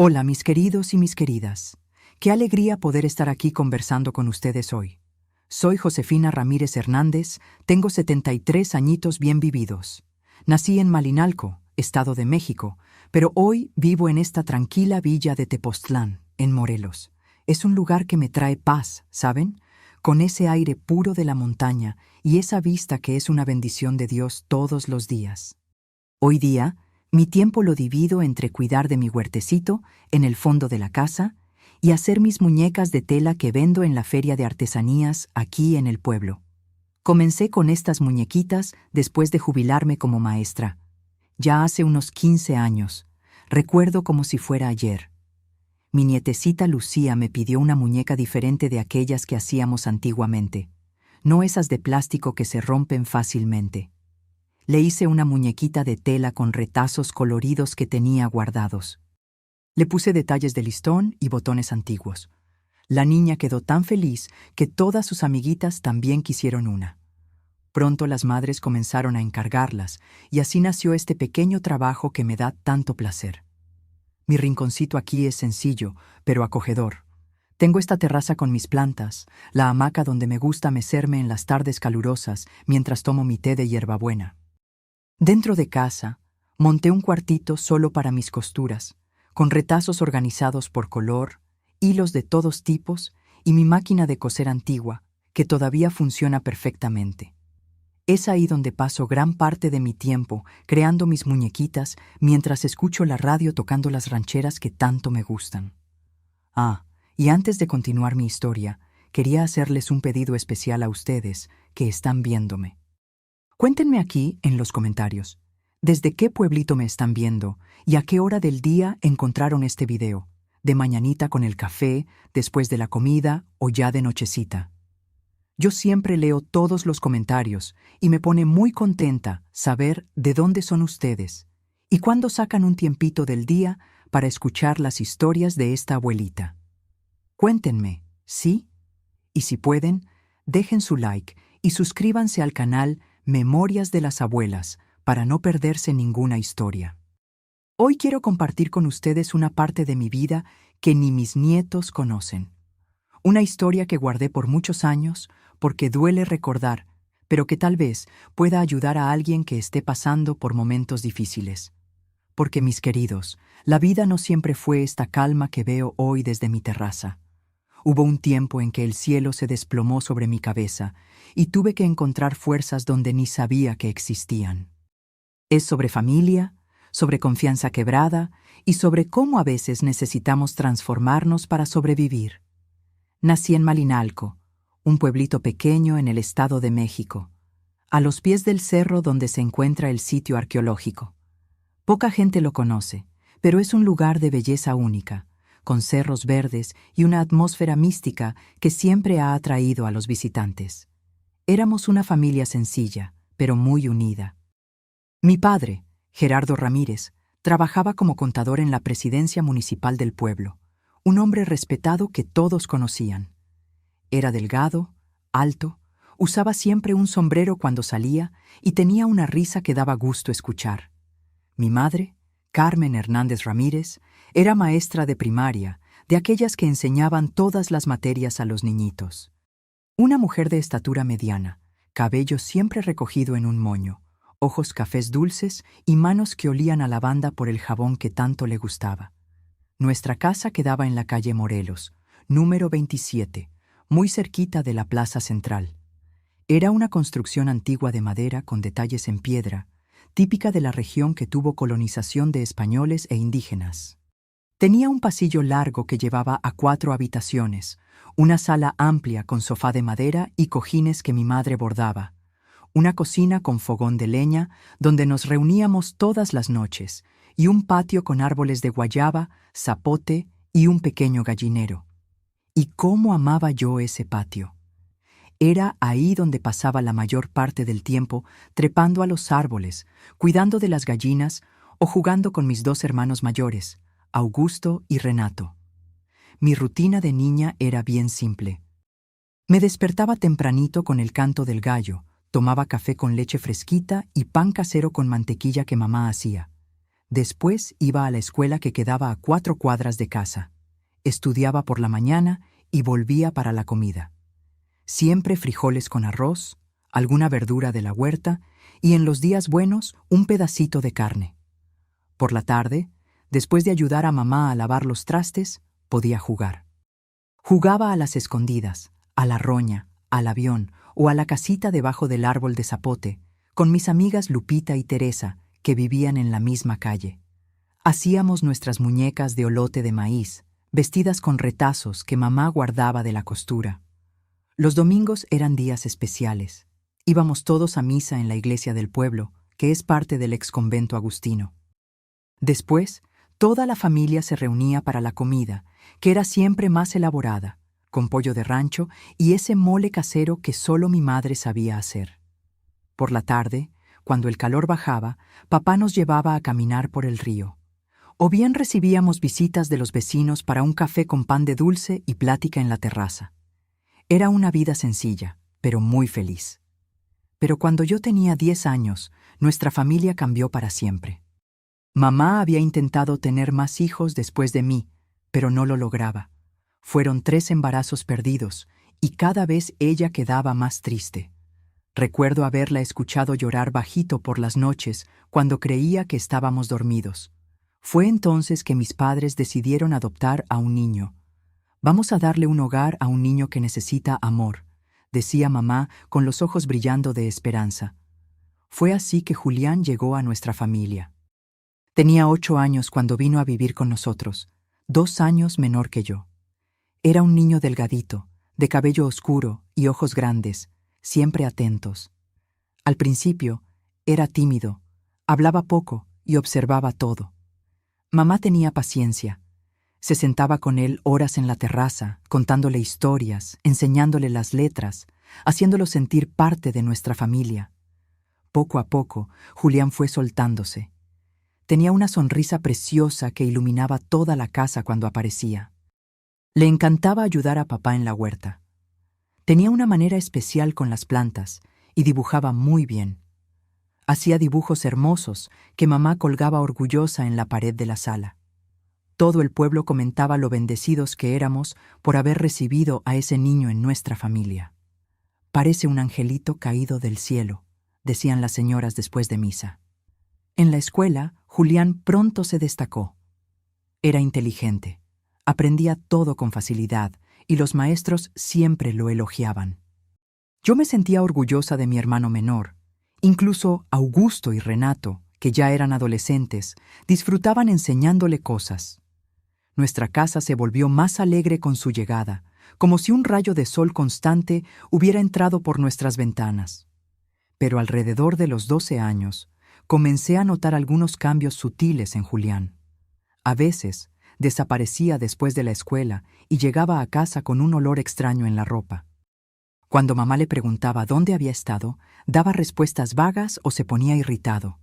Hola, mis queridos y mis queridas. Qué alegría poder estar aquí conversando con ustedes hoy. Soy Josefina Ramírez Hernández, tengo 73 añitos bien vividos. Nací en Malinalco, Estado de México, pero hoy vivo en esta tranquila villa de Tepoztlán, en Morelos. Es un lugar que me trae paz, ¿saben? Con ese aire puro de la montaña y esa vista que es una bendición de Dios todos los días. Hoy día, mi tiempo lo divido entre cuidar de mi huertecito en el fondo de la casa y hacer mis muñecas de tela que vendo en la feria de artesanías aquí en el pueblo. Comencé con estas muñequitas después de jubilarme como maestra. Ya hace unos 15 años. Recuerdo como si fuera ayer. Mi nietecita Lucía me pidió una muñeca diferente de aquellas que hacíamos antiguamente, no esas de plástico que se rompen fácilmente. Le hice una muñequita de tela con retazos coloridos que tenía guardados. Le puse detalles de listón y botones antiguos. La niña quedó tan feliz que todas sus amiguitas también quisieron una. Pronto las madres comenzaron a encargarlas, y así nació este pequeño trabajo que me da tanto placer. Mi rinconcito aquí es sencillo, pero acogedor. Tengo esta terraza con mis plantas, la hamaca donde me gusta mecerme en las tardes calurosas mientras tomo mi té de hierbabuena. Dentro de casa, monté un cuartito solo para mis costuras, con retazos organizados por color, hilos de todos tipos y mi máquina de coser antigua, que todavía funciona perfectamente. Es ahí donde paso gran parte de mi tiempo creando mis muñequitas mientras escucho la radio tocando las rancheras que tanto me gustan. Y antes de continuar mi historia, quería hacerles un pedido especial a ustedes que están viéndome. Cuéntenme aquí en los comentarios, ¿desde qué pueblito me están viendo y a qué hora del día encontraron este video? ¿De mañanita con el café, después de la comida o ya de nochecita? Yo siempre leo todos los comentarios y me pone muy contenta saber de dónde son ustedes y cuándo sacan un tiempito del día para escuchar las historias de esta abuelita. Cuéntenme, ¿sí? Y si pueden, dejen su like y suscríbanse al canal Memorias de las Abuelas para no perderse ninguna historia. Hoy quiero compartir con ustedes una parte de mi vida que ni mis nietos conocen. Una historia que guardé por muchos años porque duele recordar, pero que tal vez pueda ayudar a alguien que esté pasando por momentos difíciles. Porque, mis queridos, la vida no siempre fue esta calma que veo hoy desde mi terraza. Hubo un tiempo en que el cielo se desplomó sobre mi cabeza y tuve que encontrar fuerzas donde ni sabía que existían. Es sobre familia, sobre confianza quebrada y sobre cómo a veces necesitamos transformarnos para sobrevivir. Nací en Malinalco, un pueblito pequeño en el Estado de México, a los pies del cerro donde se encuentra el sitio arqueológico. Poca gente lo conoce, pero es un lugar de belleza única, con cerros verdes y una atmósfera mística que siempre ha atraído a los visitantes. Éramos una familia sencilla, pero muy unida. Mi padre, Gerardo Ramírez, trabajaba como contador en la presidencia municipal del pueblo, un hombre respetado que todos conocían. Era delgado, alto, usaba siempre un sombrero cuando salía y tenía una risa que daba gusto escuchar. Mi madre, Carmen Hernández Ramírez, era maestra de primaria, de aquellas que enseñaban todas las materias a los niñitos. Una mujer de estatura mediana, cabello siempre recogido en un moño, ojos cafés dulces y manos que olían a lavanda por el jabón que tanto le gustaba. Nuestra casa quedaba en la calle Morelos, número 27, muy cerquita de la plaza central. Era una construcción antigua de madera con detalles en piedra, típica de la región que tuvo colonización de españoles e indígenas. Tenía un pasillo largo que llevaba a 4 habitaciones, una sala amplia con sofá de madera y cojines que mi madre bordaba, una cocina con fogón de leña donde nos reuníamos todas las noches y un patio con árboles de guayaba, zapote y un pequeño gallinero. ¿Y cómo amaba yo ese patio? Era ahí donde pasaba la mayor parte del tiempo trepando a los árboles, cuidando de las gallinas o jugando con mis 2 hermanos mayores, Augusto y Renato. Mi rutina de niña era bien simple. Me despertaba tempranito con el canto del gallo, tomaba café con leche fresquita y pan casero con mantequilla que mamá hacía. Después iba a la escuela que quedaba a 4 cuadras de casa. Estudiaba por la mañana y volvía para la comida. Siempre frijoles con arroz, alguna verdura de la huerta y en los días buenos un pedacito de carne. Por la tarde, después de ayudar a mamá a lavar los trastes, podía jugar. Jugaba a las escondidas, a la roña, al avión o a la casita debajo del árbol de zapote, con mis amigas Lupita y Teresa, que vivían en la misma calle. Hacíamos nuestras muñecas de olote de maíz, vestidas con retazos que mamá guardaba de la costura. Los domingos eran días especiales. Íbamos todos a misa en la iglesia del pueblo, que es parte del exconvento agustino. Después, toda la familia se reunía para la comida, que era siempre más elaborada, con pollo de rancho y ese mole casero que solo mi madre sabía hacer. Por la tarde, cuando el calor bajaba, papá nos llevaba a caminar por el río. O bien recibíamos visitas de los vecinos para un café con pan de dulce y plática en la terraza. Era una vida sencilla, pero muy feliz. Pero cuando yo tenía 10 años, nuestra familia cambió para siempre. Mamá había intentado tener más hijos después de mí, pero no lo lograba. Fueron 3 embarazos perdidos, y cada vez ella quedaba más triste. Recuerdo haberla escuchado llorar bajito por las noches cuando creía que estábamos dormidos. Fue entonces que mis padres decidieron adoptar a un niño. «Vamos a darle un hogar a un niño que necesita amor», decía mamá con los ojos brillando de esperanza. Fue así que Julián llegó a nuestra familia. Tenía 8 años cuando vino a vivir con nosotros, 2 años menor que yo. Era un niño delgadito, de cabello oscuro y ojos grandes, siempre atentos. Al principio, era tímido, hablaba poco y observaba todo. Mamá tenía paciencia. Se sentaba con él horas en la terraza, contándole historias, enseñándole las letras, haciéndolo sentir parte de nuestra familia. Poco a poco, Julián fue soltándose. Tenía una sonrisa preciosa que iluminaba toda la casa cuando aparecía. Le encantaba ayudar a papá en la huerta. Tenía una manera especial con las plantas y dibujaba muy bien. Hacía dibujos hermosos que mamá colgaba orgullosa en la pared de la sala. Todo el pueblo comentaba lo bendecidos que éramos por haber recibido a ese niño en nuestra familia. «Parece un angelito caído del cielo», decían las señoras después de misa. En la escuela, Julián pronto se destacó. Era inteligente, aprendía todo con facilidad y los maestros siempre lo elogiaban. Yo me sentía orgullosa de mi hermano menor. Incluso Augusto y Renato, que ya eran adolescentes, disfrutaban enseñándole cosas. Nuestra casa se volvió más alegre con su llegada, como si un rayo de sol constante hubiera entrado por nuestras ventanas. Pero alrededor de los 12 años, comencé a notar algunos cambios sutiles en Julián. A veces, desaparecía después de la escuela y llegaba a casa con un olor extraño en la ropa. Cuando mamá le preguntaba dónde había estado, daba respuestas vagas o se ponía irritado.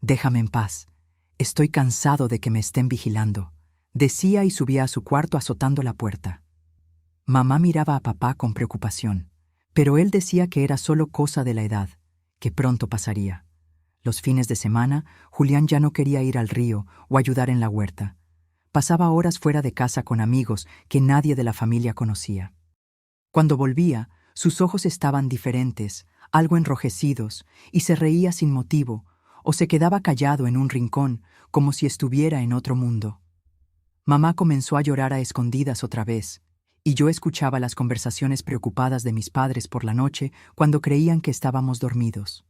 «Déjame en paz. Estoy cansado de que me estén vigilando», decía y subía a su cuarto azotando la puerta. Mamá miraba a papá con preocupación, pero él decía que era solo cosa de la edad, que pronto pasaría. Los fines de semana, Julián ya no quería ir al río o ayudar en la huerta. Pasaba horas fuera de casa con amigos que nadie de la familia conocía. Cuando volvía, sus ojos estaban diferentes, algo enrojecidos, y se reía sin motivo, o se quedaba callado en un rincón, como si estuviera en otro mundo. Mamá comenzó a llorar a escondidas otra vez, y yo escuchaba las conversaciones preocupadas de mis padres por la noche cuando creían que estábamos dormidos.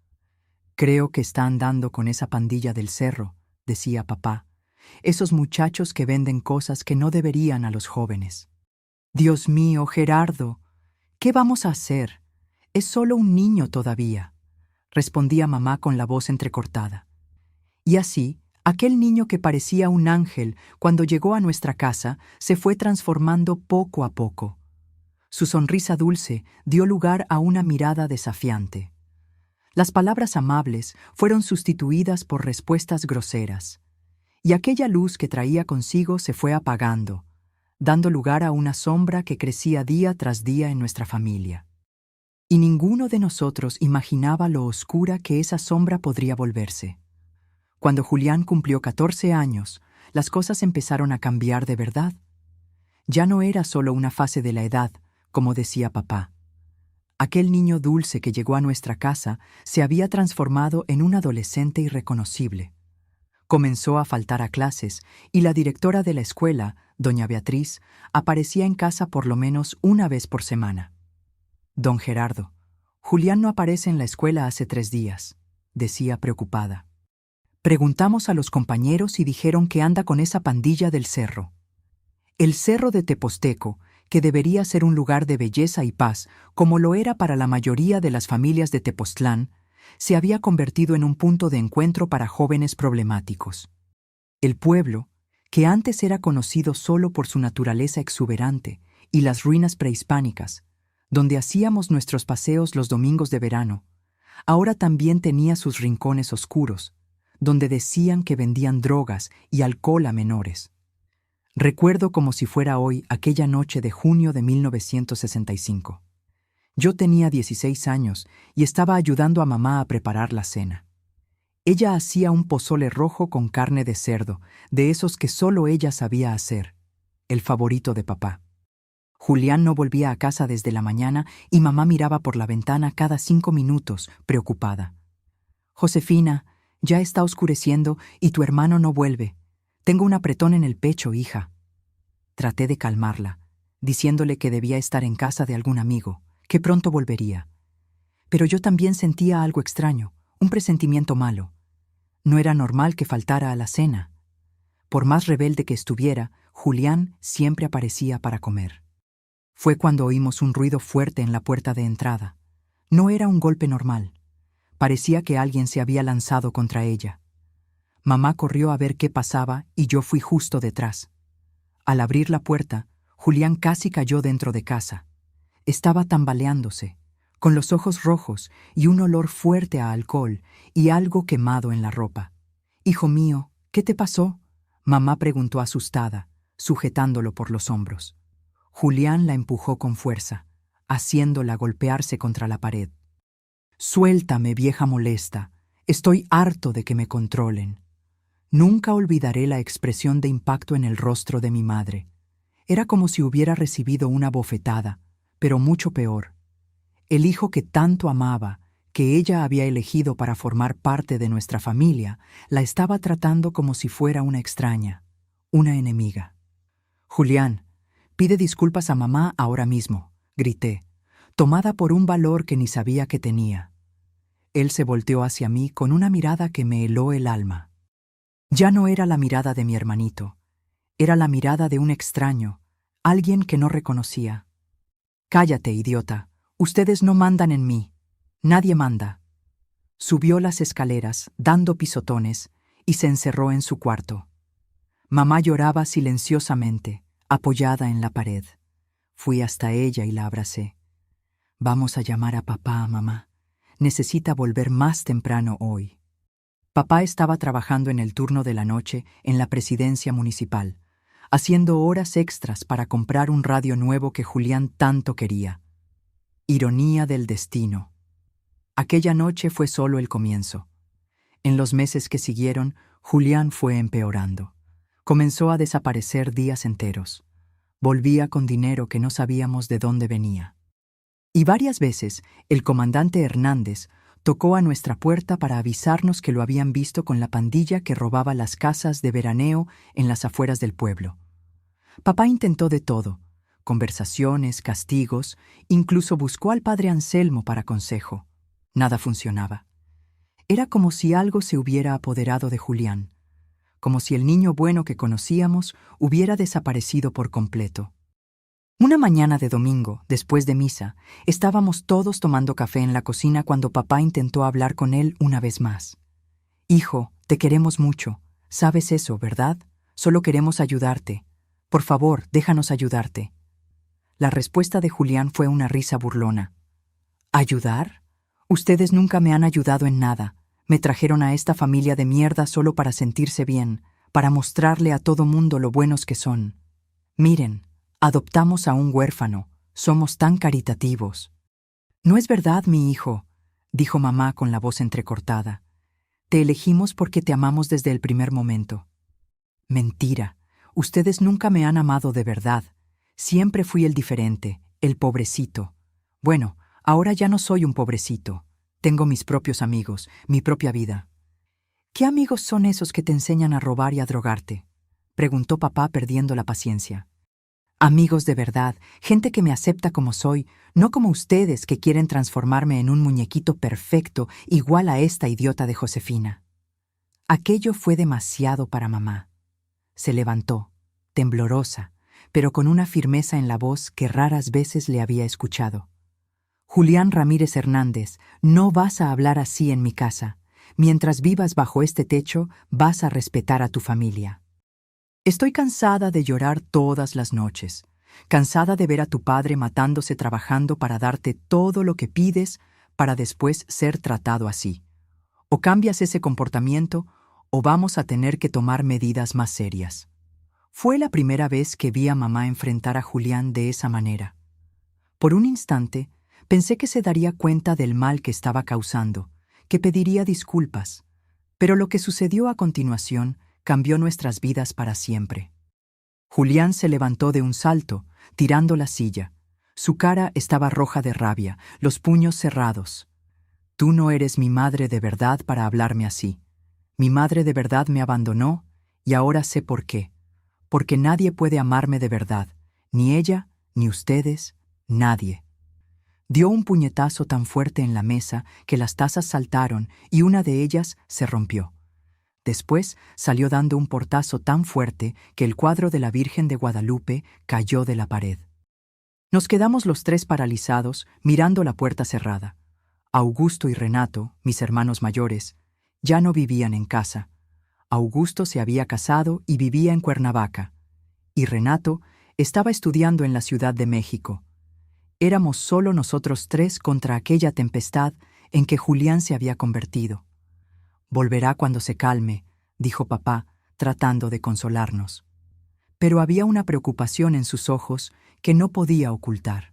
«Creo que está andando con esa pandilla del cerro», decía papá, «esos muchachos que venden cosas que no deberían a los jóvenes». «Dios mío, Gerardo, ¿qué vamos a hacer? Es solo un niño todavía», respondía mamá con la voz entrecortada. Y así, aquel niño que parecía un ángel cuando llegó a nuestra casa se fue transformando poco a poco. Su sonrisa dulce dio lugar a una mirada desafiante. Las palabras amables fueron sustituidas por respuestas groseras, y aquella luz que traía consigo se fue apagando, dando lugar a una sombra que crecía día tras día en nuestra familia. Y ninguno de nosotros imaginaba lo oscura que esa sombra podría volverse. Cuando Julián cumplió 14 años, las cosas empezaron a cambiar de verdad. Ya no era solo una fase de la edad, como decía papá. Aquel niño dulce que llegó a nuestra casa se había transformado en un adolescente irreconocible. Comenzó a faltar a clases y la directora de la escuela, doña Beatriz, aparecía en casa por lo menos una vez por semana. Don Gerardo, Julián no aparece en la escuela hace 3 días, decía preocupada. Preguntamos a los compañeros y dijeron que anda con esa pandilla del cerro. El cerro de Teposteco, que debería ser un lugar de belleza y paz, como lo era para la mayoría de las familias de Tepoztlán, se había convertido en un punto de encuentro para jóvenes problemáticos. El pueblo, que antes era conocido solo por su naturaleza exuberante y las ruinas prehispánicas, donde hacíamos nuestros paseos los domingos de verano, ahora también tenía sus rincones oscuros, donde decían que vendían drogas y alcohol a menores. Recuerdo como si fuera hoy aquella noche de junio de 1965. Yo tenía 16 años y estaba ayudando a mamá a preparar la cena. Ella hacía un pozole rojo con carne de cerdo, de esos que solo ella sabía hacer, el favorito de papá. Julián no volvía a casa desde la mañana y mamá miraba por la ventana cada 5 minutos, preocupada. «Josefina, ya está oscureciendo y tu hermano no vuelve. Tengo un apretón en el pecho, hija». Traté de calmarla, diciéndole que debía estar en casa de algún amigo, que pronto volvería. Pero yo también sentía algo extraño, un presentimiento malo. No era normal que faltara a la cena. Por más rebelde que estuviera, Julián siempre aparecía para comer. Fue cuando oímos un ruido fuerte en la puerta de entrada. No era un golpe normal. Parecía que alguien se había lanzado contra ella. Mamá corrió a ver qué pasaba y yo fui justo detrás. Al abrir la puerta, Julián casi cayó dentro de casa. Estaba tambaleándose, con los ojos rojos y un olor fuerte a alcohol y algo quemado en la ropa. «Hijo mío, ¿qué te pasó?», mamá preguntó asustada, sujetándolo por los hombros. Julián la empujó con fuerza, haciéndola golpearse contra la pared. «Suéltame, vieja molesta. Estoy harto de que me controlen». Nunca olvidaré la expresión de impacto en el rostro de mi madre. Era como si hubiera recibido una bofetada, pero mucho peor. El hijo que tanto amaba, que ella había elegido para formar parte de nuestra familia, la estaba tratando como si fuera una extraña, una enemiga. «Julián, pide disculpas a mamá ahora mismo», grité, tomada por un valor que ni sabía que tenía. Él se volteó hacia mí con una mirada que me heló el alma. Ya no era la mirada de mi hermanito, era la mirada de un extraño, alguien que no reconocía. «Cállate, idiota, ustedes no mandan en mí, nadie manda». Subió las escaleras, dando pisotones, y se encerró en su cuarto. Mamá lloraba silenciosamente, apoyada en la pared. Fui hasta ella y la abracé. «Vamos a llamar a papá, mamá. Necesita volver más temprano hoy». Papá estaba trabajando en el turno de la noche en la presidencia municipal, haciendo horas extras para comprar un radio nuevo que Julián tanto quería. Ironía del destino. Aquella noche fue solo el comienzo. En los meses que siguieron, Julián fue empeorando. Comenzó a desaparecer días enteros. Volvía con dinero que no sabíamos de dónde venía. Y varias veces el comandante Hernández tocó a nuestra puerta para avisarnos que lo habían visto con la pandilla que robaba las casas de veraneo en las afueras del pueblo. Papá intentó de todo, conversaciones, castigos, incluso buscó al padre Anselmo para consejo. Nada funcionaba. Era como si algo se hubiera apoderado de Julián, como si el niño bueno que conocíamos hubiera desaparecido por completo. Una mañana de domingo, después de misa, estábamos todos tomando café en la cocina cuando papá intentó hablar con él una vez más. «Hijo, te queremos mucho. Sabes eso, ¿verdad? Solo queremos ayudarte. Por favor, déjanos ayudarte». La respuesta de Julián fue una risa burlona. «¿Ayudar? Ustedes nunca me han ayudado en nada. Me trajeron a esta familia de mierda solo para sentirse bien, para mostrarle a todo mundo lo buenos que son. Miren, adoptamos a un huérfano. Somos tan caritativos». «No es verdad, mi hijo», dijo mamá con la voz entrecortada. Te elegimos porque te amamos desde el primer momento. Mentira. Ustedes nunca me han amado de verdad. Siempre fui el diferente, el pobrecito. Bueno, ahora ya no soy un pobrecito. Tengo mis propios amigos, mi propia vida. ¿Qué amigos son esos que te enseñan a robar y a drogarte?, preguntó papá perdiendo la paciencia. Amigos de verdad, gente que me acepta como soy, no como ustedes que quieren transformarme en un muñequito perfecto igual a esta idiota de Josefina. Aquello fue demasiado para mamá. Se levantó, temblorosa, pero con una firmeza en la voz que raras veces le había escuchado. Julián Ramírez Hernández, no vas a hablar así en mi casa. Mientras vivas bajo este techo, vas a respetar a tu familia. Estoy cansada de llorar todas las noches, cansada de ver a tu padre matándose trabajando para darte todo lo que pides para después ser tratado así. O cambias ese comportamiento o vamos a tener que tomar medidas más serias. Fue la primera vez que vi a mamá enfrentar a Julián de esa manera. Por un instante, pensé que se daría cuenta del mal que estaba causando, que pediría disculpas, pero lo que sucedió a continuación cambió nuestras vidas para siempre. Julián se levantó de un salto, tirando la silla. Su cara estaba roja de rabia, los puños cerrados. Tú no eres mi madre de verdad para hablarme así. Mi madre de verdad me abandonó y ahora sé por qué. Porque nadie puede amarme de verdad, ni ella, ni ustedes, nadie. Dio un puñetazo tan fuerte en la mesa que las tazas saltaron y una de ellas se rompió. Después salió dando un portazo tan fuerte que el cuadro de la Virgen de Guadalupe cayó de la pared. Nos quedamos los tres paralizados, mirando la puerta cerrada. Augusto y Renato, mis hermanos mayores, ya no vivían en casa. Augusto se había casado y vivía en Cuernavaca, y Renato estaba estudiando en la Ciudad de México. Éramos solo nosotros tres contra aquella tempestad en que Julián se había convertido. Volverá cuando se calme, dijo papá, tratando de consolarnos. Pero había una preocupación en sus ojos que no podía ocultar.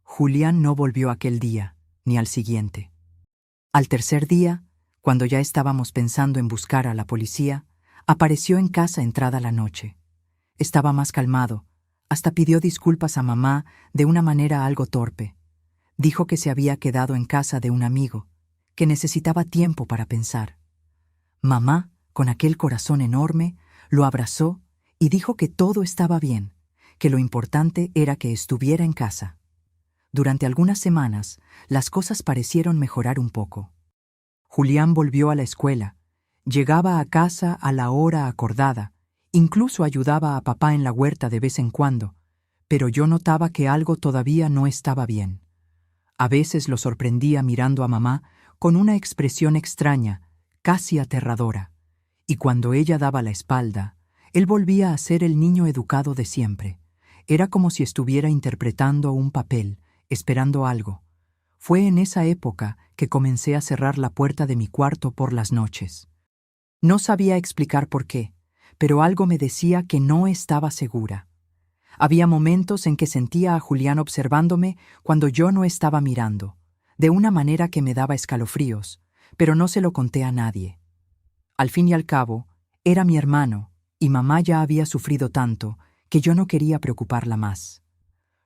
Julián no volvió aquel día, ni al siguiente. Al tercer día, cuando ya estábamos pensando en buscar a la policía, apareció en casa entrada la noche. Estaba más calmado, hasta pidió disculpas a mamá de una manera algo torpe. Dijo que se había quedado en casa de un amigo, que necesitaba tiempo para pensar. Mamá, con aquel corazón enorme, lo abrazó y dijo que todo estaba bien, que lo importante era que estuviera en casa. Durante algunas semanas, las cosas parecieron mejorar un poco. Julián volvió a la escuela, llegaba a casa a la hora acordada, incluso ayudaba a papá en la huerta de vez en cuando, pero yo notaba que algo todavía no estaba bien. A veces lo sorprendía mirando a mamá con una expresión extraña, casi aterradora, y cuando ella daba la espalda, él volvía a ser el niño educado de siempre. Era como si estuviera interpretando un papel, esperando algo. Fue en esa época que comencé a cerrar la puerta de mi cuarto por las noches. No sabía explicar por qué, pero algo me decía que no estaba segura. Había momentos en que sentía a Julián observándome cuando yo no estaba mirando, de una manera que me daba escalofríos, pero no se lo conté a nadie. Al fin y al cabo, era mi hermano, y mamá ya había sufrido tanto que yo no quería preocuparla más.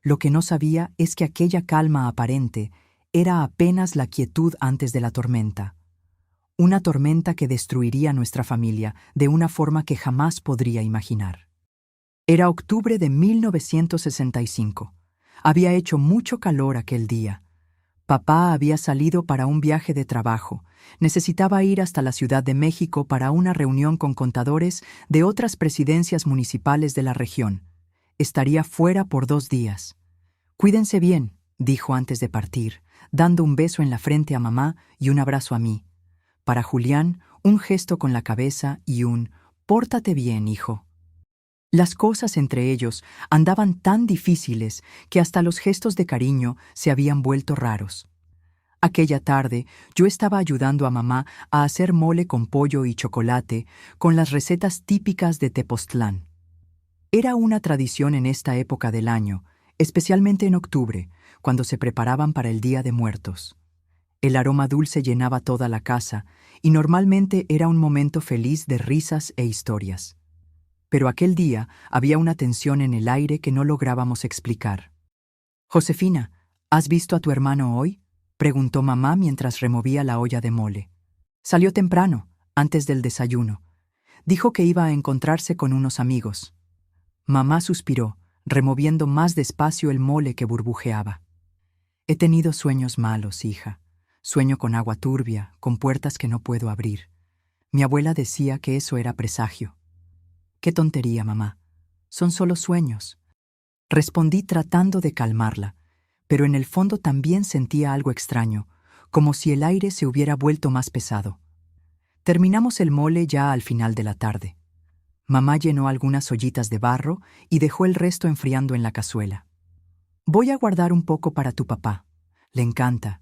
Lo que no sabía es que aquella calma aparente era apenas la quietud antes de la tormenta. Una tormenta que destruiría nuestra familia de una forma que jamás podría imaginar. Era octubre de 1965. Había hecho mucho calor aquel día. Papá había salido para un viaje de trabajo. Necesitaba ir hasta la Ciudad de México para una reunión con contadores de otras presidencias municipales de la región. Estaría fuera por 2 días. Cuídense bien, dijo antes de partir, dando un beso en la frente a mamá y un abrazo a mí. Para Julián, un gesto con la cabeza y un «pórtate bien, hijo». Las cosas entre ellos andaban tan difíciles que hasta los gestos de cariño se habían vuelto raros. Aquella tarde yo estaba ayudando a mamá a hacer mole con pollo y chocolate con las recetas típicas de Tepoztlán. Era una tradición en esta época del año, especialmente en octubre, cuando se preparaban para el Día de Muertos. El aroma dulce llenaba toda la casa, y normalmente era un momento feliz de risas e historias. Pero aquel día había una tensión en el aire que no lográbamos explicar. «Josefina, ¿has visto a tu hermano hoy?», preguntó mamá mientras removía la olla de mole. Salió temprano, antes del desayuno. Dijo que iba a encontrarse con unos amigos. Mamá suspiró, removiendo más despacio el mole que burbujeaba. «He tenido sueños malos, hija. Sueño con agua turbia, con puertas que no puedo abrir. Mi abuela decía que eso era presagio». «Qué tontería, mamá. Son solo sueños», respondí tratando de calmarla, pero en el fondo también sentía algo extraño, como si el aire se hubiera vuelto más pesado. Terminamos el mole ya al final de la tarde. Mamá llenó algunas ollitas de barro y dejó el resto enfriando en la cazuela. «Voy a guardar un poco para tu papá. Le encanta»,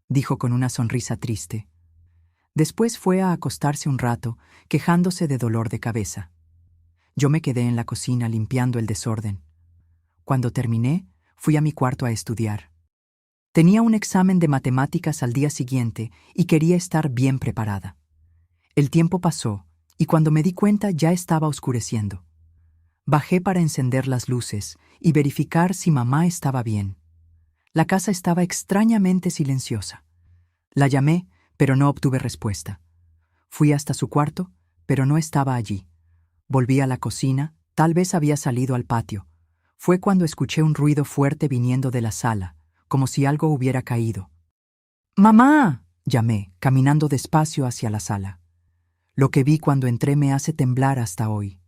dijo con una sonrisa triste. Después fue a acostarse un rato, quejándose de dolor de cabeza. Yo me quedé en la cocina limpiando el desorden. Cuando terminé, fui a mi cuarto a estudiar. Tenía un examen de matemáticas al día siguiente y quería estar bien preparada. El tiempo pasó y cuando me di cuenta ya estaba oscureciendo. Bajé para encender las luces y verificar si mamá estaba bien. La casa estaba extrañamente silenciosa. La llamé, pero no obtuve respuesta. Fui hasta su cuarto, pero no estaba allí. Volví a la cocina, tal vez había salido al patio. Fue cuando escuché un ruido fuerte viniendo de la sala, como si algo hubiera caído. «¡Mamá!», llamé, caminando despacio hacia la sala. Lo que vi cuando entré me hace temblar hasta hoy.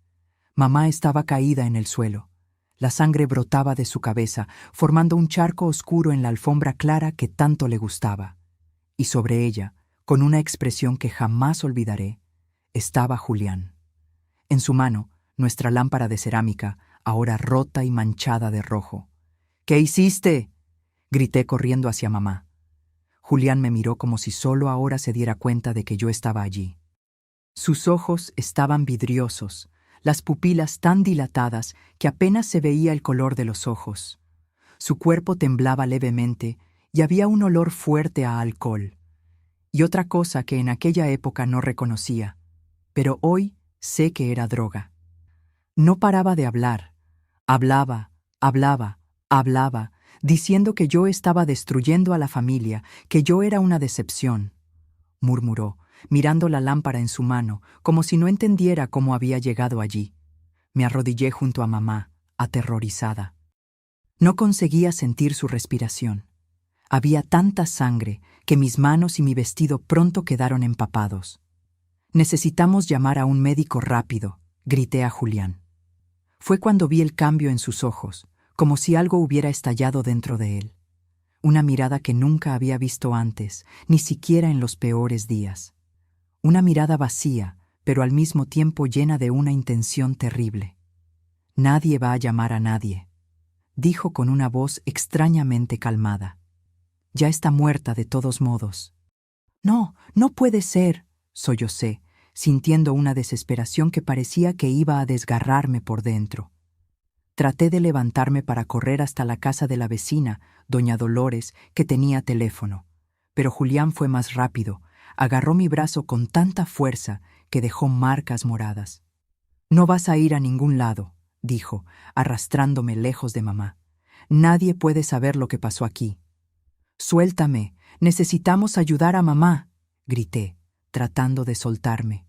Mamá estaba caída en el suelo. La sangre brotaba de su cabeza, formando un charco oscuro en la alfombra clara que tanto le gustaba. Y sobre ella, con una expresión que jamás olvidaré, estaba Julián. En su mano, nuestra lámpara de cerámica, ahora rota y manchada de rojo. «¿Qué hiciste?», grité corriendo hacia mamá. Julián me miró como si solo ahora se diera cuenta de que yo estaba allí. Sus ojos estaban vidriosos, las pupilas tan dilatadas que apenas se veía el color de los ojos. Su cuerpo temblaba levemente y había un olor fuerte a alcohol. Y otra cosa que en aquella época no reconocía, pero hoy sé que era droga. No paraba de hablar. Hablaba, hablaba, hablaba, diciendo que yo estaba destruyendo a la familia, que yo era una decepción. Murmuró, mirando la lámpara en su mano, como si no entendiera cómo había llegado allí. Me arrodillé junto a mamá, aterrorizada. No conseguía sentir su respiración. Había tanta sangre que mis manos y mi vestido pronto quedaron empapados. «Necesitamos llamar a un médico rápido», grité a Julián. Fue cuando vi el cambio en sus ojos, como si algo hubiera estallado dentro de él. Una mirada que nunca había visto antes, ni siquiera en los peores días. Una mirada vacía, pero al mismo tiempo llena de una intención terrible. «Nadie va a llamar a nadie», dijo con una voz extrañamente calmada. «Ya está muerta de todos modos». «No, no puede ser», sollocé, sintiendo una desesperación que parecía que iba a desgarrarme por dentro. Traté de levantarme para correr hasta la casa de la vecina, doña Dolores, que tenía teléfono. Pero Julián fue más rápido, agarró mi brazo con tanta fuerza que dejó marcas moradas. «No vas a ir a ningún lado», dijo, arrastrándome lejos de mamá. «Nadie puede saber lo que pasó aquí». «Suéltame, necesitamos ayudar a mamá», grité, tratando de soltarme.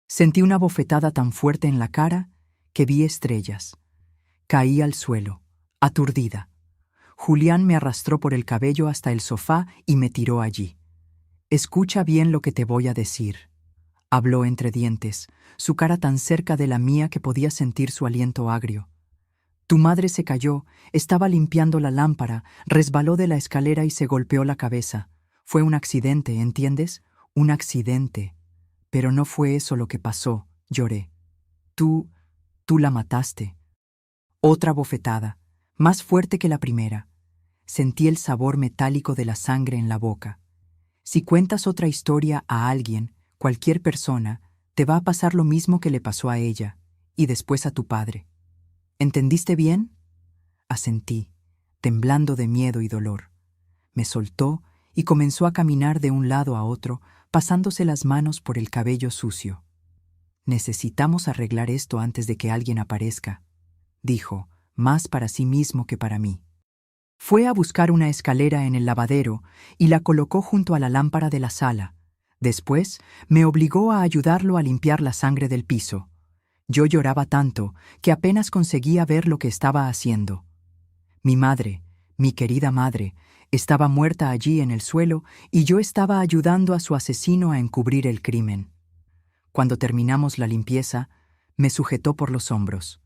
Sentí una bofetada tan fuerte en la cara que vi estrellas. Caí al suelo, aturdida. Julián me arrastró por el cabello hasta el sofá y me tiró allí. «Escucha bien lo que te voy a decir», habló entre dientes, su cara tan cerca de la mía que podía sentir su aliento agrio. «Tu madre se cayó, estaba limpiando la lámpara, resbaló de la escalera y se golpeó la cabeza. Fue un accidente, ¿entiendes? Un accidente. Pero no fue eso lo que pasó», lloré. Tú la mataste». Otra bofetada, más fuerte que la primera. Sentí el sabor metálico de la sangre en la boca. Si cuentas otra historia a alguien, cualquier persona, te va a pasar lo mismo que le pasó a ella, y después a tu padre. ¿Entendiste bien?». Asentí, temblando de miedo y dolor. Me soltó y comenzó a caminar de un lado a otro, pasándose las manos por el cabello sucio. «Necesitamos arreglar esto antes de que alguien aparezca», dijo, más para sí mismo que para mí. Fue a buscar una escalera en el lavadero y la colocó junto a la lámpara de la sala. Después, me obligó a ayudarlo a limpiar la sangre del piso. Yo lloraba tanto que apenas conseguía ver lo que estaba haciendo. Mi madre, mi querida madre, estaba muerta allí en el suelo y yo estaba ayudando a su asesino a encubrir el crimen. Cuando terminamos la limpieza, me sujetó por los hombros.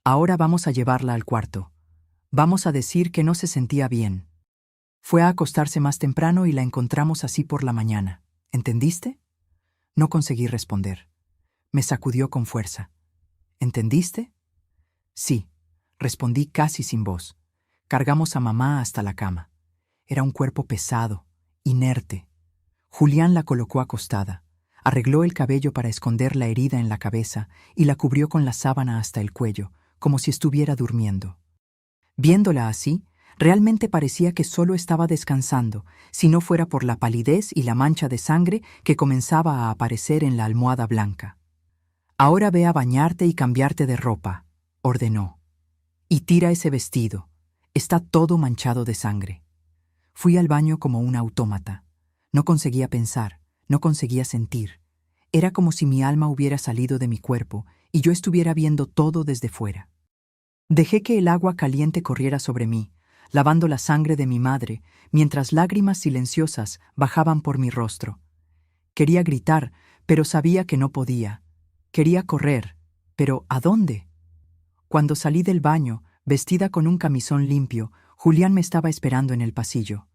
«Ahora vamos a llevarla al cuarto. Vamos a decir que no se sentía bien. Fue a acostarse más temprano y la encontramos así por la mañana. ¿Entendiste?» No conseguí responder. Me sacudió con fuerza. «¿Entendiste?» «Sí», respondí casi sin voz. Cargamos a mamá hasta la cama. Era un cuerpo pesado, inerte. Julián la colocó acostada, arregló el cabello para esconder la herida en la cabeza y la cubrió con la sábana hasta el cuello, como si estuviera durmiendo. Viéndola así, realmente parecía que solo estaba descansando, si no fuera por la palidez y la mancha de sangre que comenzaba a aparecer en la almohada blanca. «Ahora ve a bañarte y cambiarte de ropa», ordenó. «Y tira ese vestido. Está todo manchado de sangre». Fui al baño como un autómata. No conseguía pensar, no conseguía sentir. Era como si mi alma hubiera salido de mi cuerpo y yo estuviera viendo todo desde fuera. Dejé que el agua caliente corriera sobre mí, lavando la sangre de mi madre, mientras lágrimas silenciosas bajaban por mi rostro. Quería gritar, pero sabía que no podía. Quería correr, pero ¿a dónde? Cuando salí del baño, vestida con un camisón limpio, Julián me estaba esperando en el pasillo.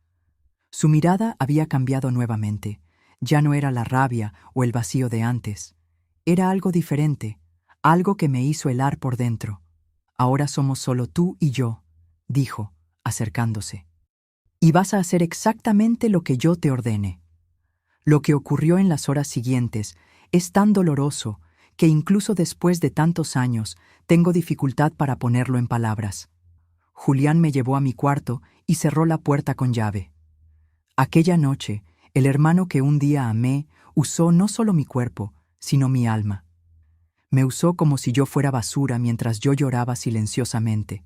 Su mirada había cambiado nuevamente. Ya no era la rabia o el vacío de antes. Era algo diferente, algo que me hizo helar por dentro. «Ahora somos solo tú y yo», dijo, acercándose. «Y vas a hacer exactamente lo que yo te ordene». Lo que ocurrió en las horas siguientes es tan doloroso que incluso después de tantos años tengo dificultad para ponerlo en palabras. Julián me llevó a mi cuarto y cerró la puerta con llave. Aquella noche, el hermano que un día amé usó no solo mi cuerpo, sino mi alma. Me usó como si yo fuera basura mientras yo lloraba silenciosamente,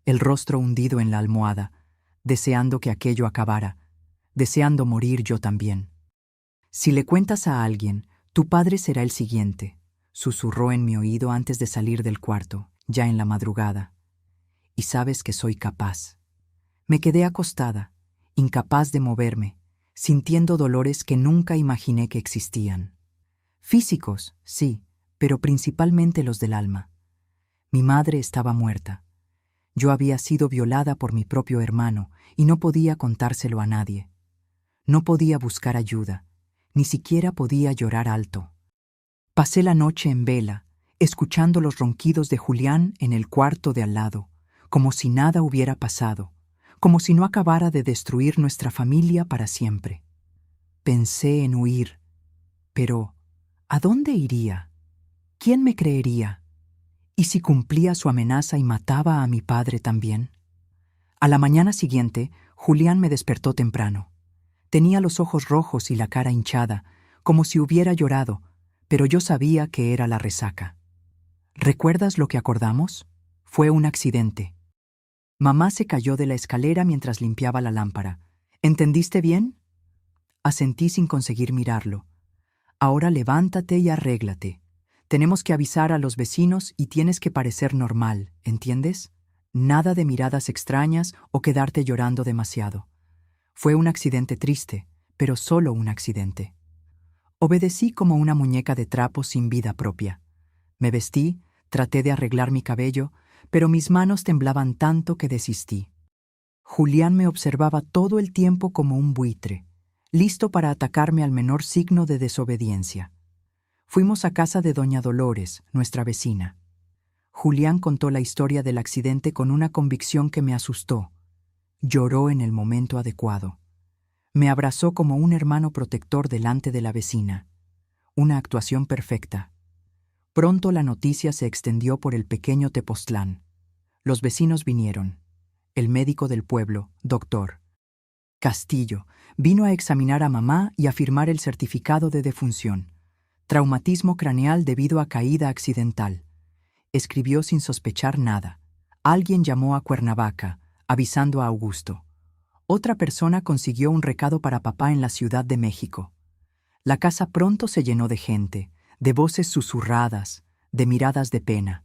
el rostro hundido en la almohada, deseando que aquello acabara, deseando morir yo también. «Si le cuentas a alguien, tu padre será el siguiente», susurró en mi oído antes de salir del cuarto, ya en la madrugada. «Y sabes que soy capaz». Me quedé acostada, incapaz de moverme, sintiendo dolores que nunca imaginé que existían. Físicos, sí, pero principalmente los del alma. Mi madre estaba muerta. Yo había sido violada por mi propio hermano y no podía contárselo a nadie. No podía buscar ayuda, ni siquiera podía llorar alto. Pasé la noche en vela, escuchando los ronquidos de Julián en el cuarto de al lado, como si nada hubiera pasado, como si no acabara de destruir nuestra familia para siempre. Pensé en huir, pero ¿a dónde iría? ¿Quién me creería? ¿Y si cumplía su amenaza y mataba a mi padre también? A la mañana siguiente, Julián me despertó temprano. Tenía los ojos rojos y la cara hinchada, como si hubiera llorado, pero yo sabía que era la resaca. ¿Recuerdas lo que acordamos? Fue un accidente. Mamá se cayó de la escalera mientras limpiaba la lámpara. ¿Entendiste bien? Asentí sin conseguir mirarlo. «Ahora levántate y arréglate. Tenemos que avisar a los vecinos y tienes que parecer normal, ¿entiendes? Nada de miradas extrañas o quedarte llorando demasiado. Fue un accidente triste, pero solo un accidente». Obedecí como una muñeca de trapo sin vida propia. Me vestí, traté de arreglar mi cabello, pero mis manos temblaban tanto que desistí. Julián me observaba todo el tiempo como un buitre, listo para atacarme al menor signo de desobediencia. Fuimos a casa de doña Dolores, nuestra vecina. Julián contó la historia del accidente con una convicción que me asustó. Lloró en el momento adecuado. Me abrazó como un hermano protector delante de la vecina. Una actuación perfecta. Pronto la noticia se extendió por el pequeño Tepoztlán. Los vecinos vinieron. El médico del pueblo, doctor Castillo. Vino a examinar a mamá y a firmar el certificado de defunción. Traumatismo craneal debido a caída accidental. Escribió sin sospechar nada. Alguien llamó a Cuernavaca, avisando a Augusto. Otra persona consiguió un recado para papá en la Ciudad de México. La casa pronto se llenó de gente, de voces susurradas, de miradas de pena.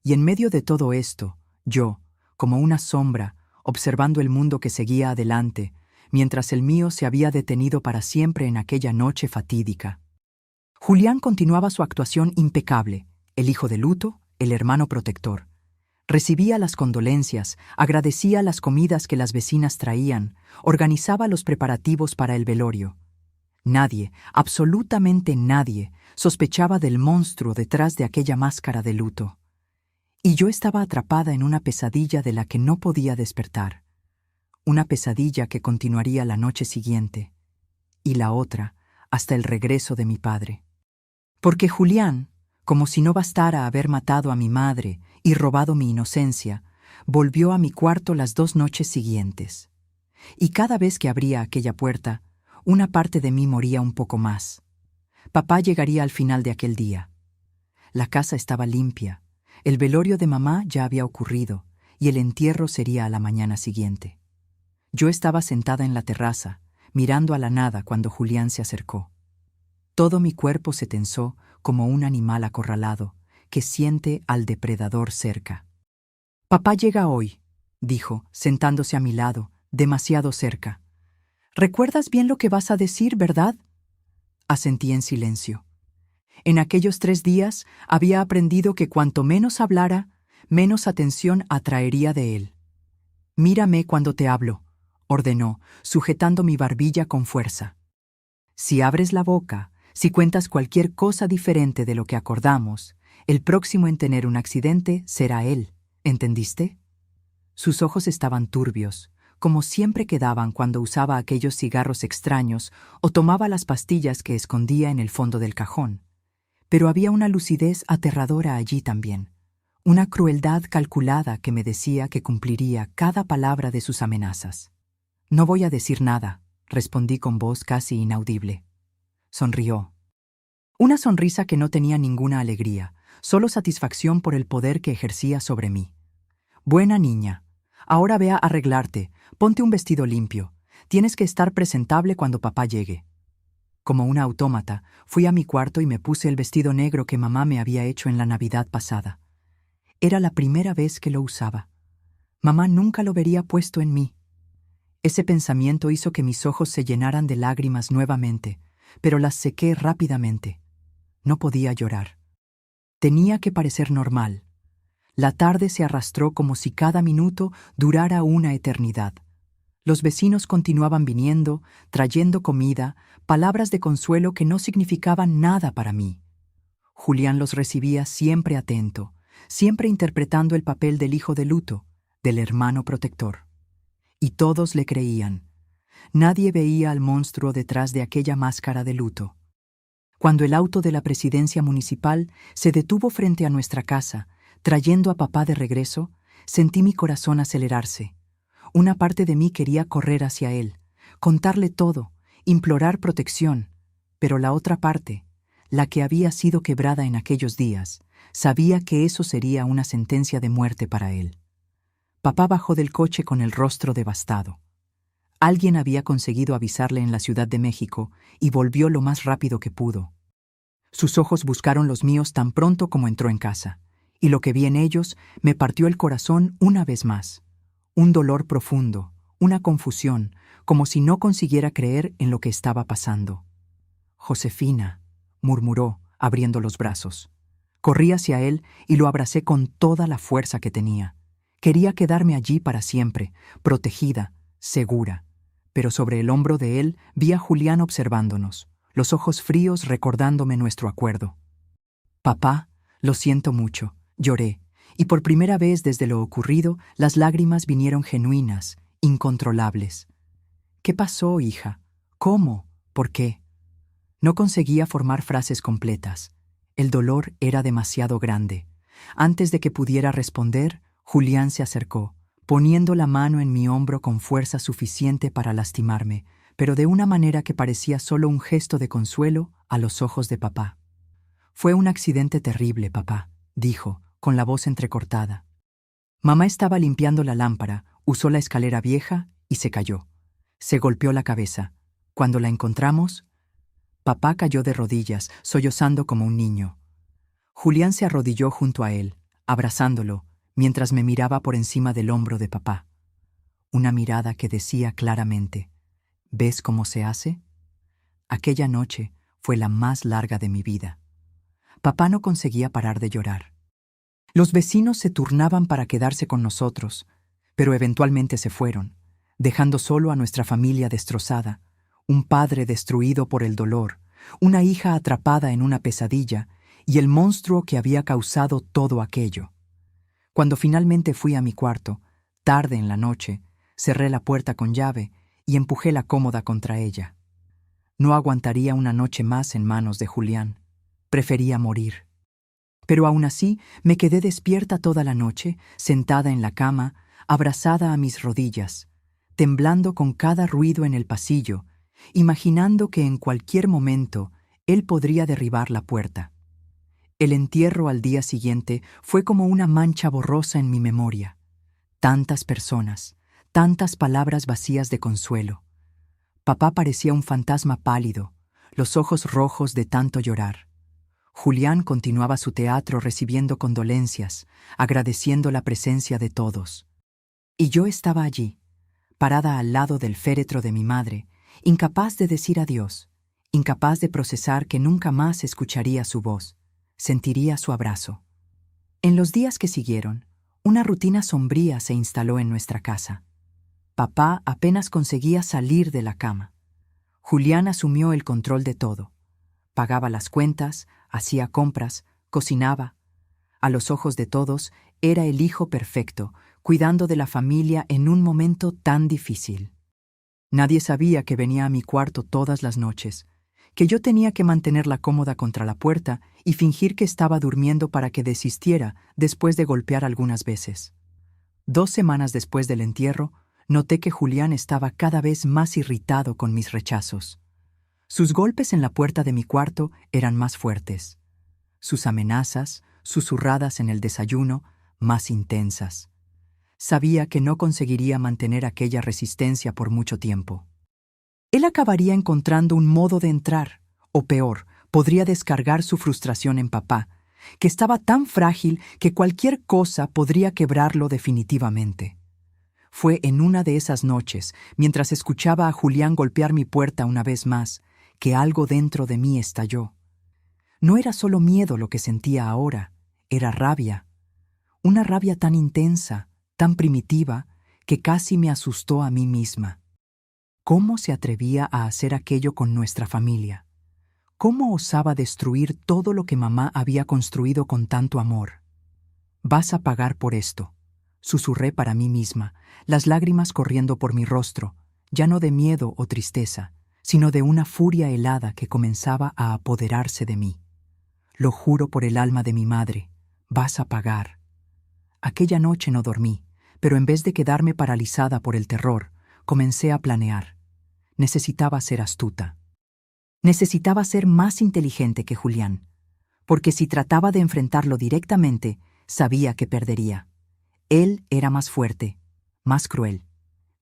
Y en medio de todo esto, yo, como una sombra, observando el mundo que seguía adelante, mientras el mío se había detenido para siempre en aquella noche fatídica. Julián continuaba su actuación impecable, el hijo de luto, el hermano protector. Recibía las condolencias, agradecía las comidas que las vecinas traían, organizaba los preparativos para el velorio. Nadie, absolutamente nadie, sospechaba del monstruo detrás de aquella máscara de luto. Y yo estaba atrapada en una pesadilla de la que no podía despertar. Una pesadilla que continuaría la noche siguiente, y la otra hasta el regreso de mi padre. Porque Julián, como si no bastara haber matado a mi madre y robado mi inocencia, volvió a mi cuarto las 2 noches siguientes. Y cada vez que abría aquella puerta, una parte de mí moría un poco más. Papá llegaría al final de aquel día. La casa estaba limpia, el velorio de mamá ya había ocurrido, y el entierro sería a la mañana siguiente. Yo estaba sentada en la terraza, mirando a la nada cuando Julián se acercó. Todo mi cuerpo se tensó como un animal acorralado, que siente al depredador cerca. «Papá llega hoy», dijo, sentándose a mi lado, demasiado cerca. «¿Recuerdas bien lo que vas a decir, verdad?» Asentí en silencio. En aquellos 3 días había aprendido que cuanto menos hablara, menos atención atraería de él. «Mírame cuando te hablo», ordenó, sujetando mi barbilla con fuerza. «Si abres la boca, si cuentas cualquier cosa diferente de lo que acordamos, el próximo en tener un accidente será él, ¿entendiste?» Sus ojos estaban turbios, como siempre quedaban cuando usaba aquellos cigarros extraños o tomaba las pastillas que escondía en el fondo del cajón. Pero había una lucidez aterradora allí también, una crueldad calculada que me decía que cumpliría cada palabra de sus amenazas. «No voy a decir nada», respondí con voz casi inaudible. Sonrió. Una sonrisa que no tenía ninguna alegría, solo satisfacción por el poder que ejercía sobre mí. «Buena niña. Ahora ve a arreglarte, ponte un vestido limpio. Tienes que estar presentable cuando papá llegue». Como una autómata, fui a mi cuarto y me puse el vestido negro que mamá me había hecho en la Navidad pasada. Era la primera vez que lo usaba. Mamá nunca lo vería puesto en mí. Ese pensamiento hizo que mis ojos se llenaran de lágrimas nuevamente, pero las sequé rápidamente. No podía llorar. Tenía que parecer normal. La tarde se arrastró como si cada minuto durara una eternidad. Los vecinos continuaban viniendo, trayendo comida, palabras de consuelo que no significaban nada para mí. Julián los recibía siempre atento, siempre interpretando el papel del hijo de luto, del hermano protector. Y todos le creían. Nadie veía al monstruo detrás de aquella máscara de luto. Cuando el auto de la presidencia municipal se detuvo frente a nuestra casa, trayendo a papá de regreso, sentí mi corazón acelerarse. Una parte de mí quería correr hacia él, contarle todo, implorar protección, pero la otra parte, la que había sido quebrada en aquellos días, sabía que eso sería una sentencia de muerte para él. Papá bajó del coche con el rostro devastado. Alguien había conseguido avisarle en la Ciudad de México y volvió lo más rápido que pudo. Sus ojos buscaron los míos tan pronto como entró en casa, y lo que vi en ellos me partió el corazón una vez más. Un dolor profundo, una confusión, como si no consiguiera creer en lo que estaba pasando. «Josefina», murmuró, abriendo los brazos. Corrí hacia él y lo abracé con toda la fuerza que tenía. Quería quedarme allí para siempre, protegida, segura. Pero sobre el hombro de él vi a Julián observándonos, los ojos fríos recordándome nuestro acuerdo. «Papá, lo siento mucho», lloré, y por primera vez desde lo ocurrido las lágrimas vinieron genuinas, incontrolables. «¿Qué pasó, hija? ¿Cómo? ¿Por qué?» No conseguía formar frases completas. El dolor era demasiado grande. Antes de que pudiera responder, Julián se acercó, poniendo la mano en mi hombro con fuerza suficiente para lastimarme, pero de una manera que parecía solo un gesto de consuelo a los ojos de papá. «Fue un accidente terrible, papá», dijo, con la voz entrecortada. Mamá estaba limpiando la lámpara, usó la escalera vieja y se cayó. Se golpeó la cabeza. Cuando la encontramos, papá cayó de rodillas, sollozando como un niño. Julián se arrodilló junto a él, abrazándolo, mientras me miraba por encima del hombro de papá. Una mirada que decía claramente: «¿Ves cómo se hace?». Aquella noche fue la más larga de mi vida. Papá no conseguía parar de llorar. Los vecinos se turnaban para quedarse con nosotros, pero eventualmente se fueron, dejando solo a nuestra familia destrozada, un padre destruido por el dolor, una hija atrapada en una pesadilla y el monstruo que había causado todo aquello. Cuando finalmente fui a mi cuarto, tarde en la noche, cerré la puerta con llave y empujé la cómoda contra ella. No aguantaría una noche más en manos de Julián. Prefería morir. Pero aún así me quedé despierta toda la noche, sentada en la cama, abrazada a mis rodillas, temblando con cada ruido en el pasillo, imaginando que en cualquier momento él podría derribar la puerta. El entierro al día siguiente fue como una mancha borrosa en mi memoria. Tantas personas, tantas palabras vacías de consuelo. Papá parecía un fantasma pálido, los ojos rojos de tanto llorar. Julián continuaba su teatro recibiendo condolencias, agradeciendo la presencia de todos. Y yo estaba allí, parada al lado del féretro de mi madre, incapaz de decir adiós, incapaz de procesar que nunca más escucharía su voz, sentiría su abrazo. En los días que siguieron, una rutina sombría se instaló en nuestra casa. Papá apenas conseguía salir de la cama. Julián asumió el control de todo. Pagaba las cuentas, hacía compras, cocinaba. A los ojos de todos, era el hijo perfecto, cuidando de la familia en un momento tan difícil. Nadie sabía que venía a mi cuarto todas las noches, que yo tenía que mantenerla cómoda contra la puerta y fingir que estaba durmiendo para que desistiera después de golpear algunas veces. 2 semanas después del entierro, noté que Julián estaba cada vez más irritado con mis rechazos. Sus golpes en la puerta de mi cuarto eran más fuertes. Sus amenazas, susurradas en el desayuno, más intensas. Sabía que no conseguiría mantener aquella resistencia por mucho tiempo. Él acabaría encontrando un modo de entrar, o peor, podría descargar su frustración en papá, que estaba tan frágil que cualquier cosa podría quebrarlo definitivamente. Fue en una de esas noches, mientras escuchaba a Julián golpear mi puerta una vez más, que algo dentro de mí estalló. No era solo miedo lo que sentía ahora, era rabia. Una rabia tan intensa, tan primitiva, que casi me asustó a mí misma. ¿Cómo se atrevía a hacer aquello con nuestra familia? ¿Cómo osaba destruir todo lo que mamá había construido con tanto amor? «Vas a pagar por esto», susurré para mí misma, las lágrimas corriendo por mi rostro, ya no de miedo o tristeza, sino de una furia helada que comenzaba a apoderarse de mí. «Lo juro por el alma de mi madre, vas a pagar». Aquella noche no dormí, pero en vez de quedarme paralizada por el terror, comencé a planear. Necesitaba ser astuta. Necesitaba ser más inteligente que Julián, porque si trataba de enfrentarlo directamente, sabía que perdería. Él era más fuerte, más cruel.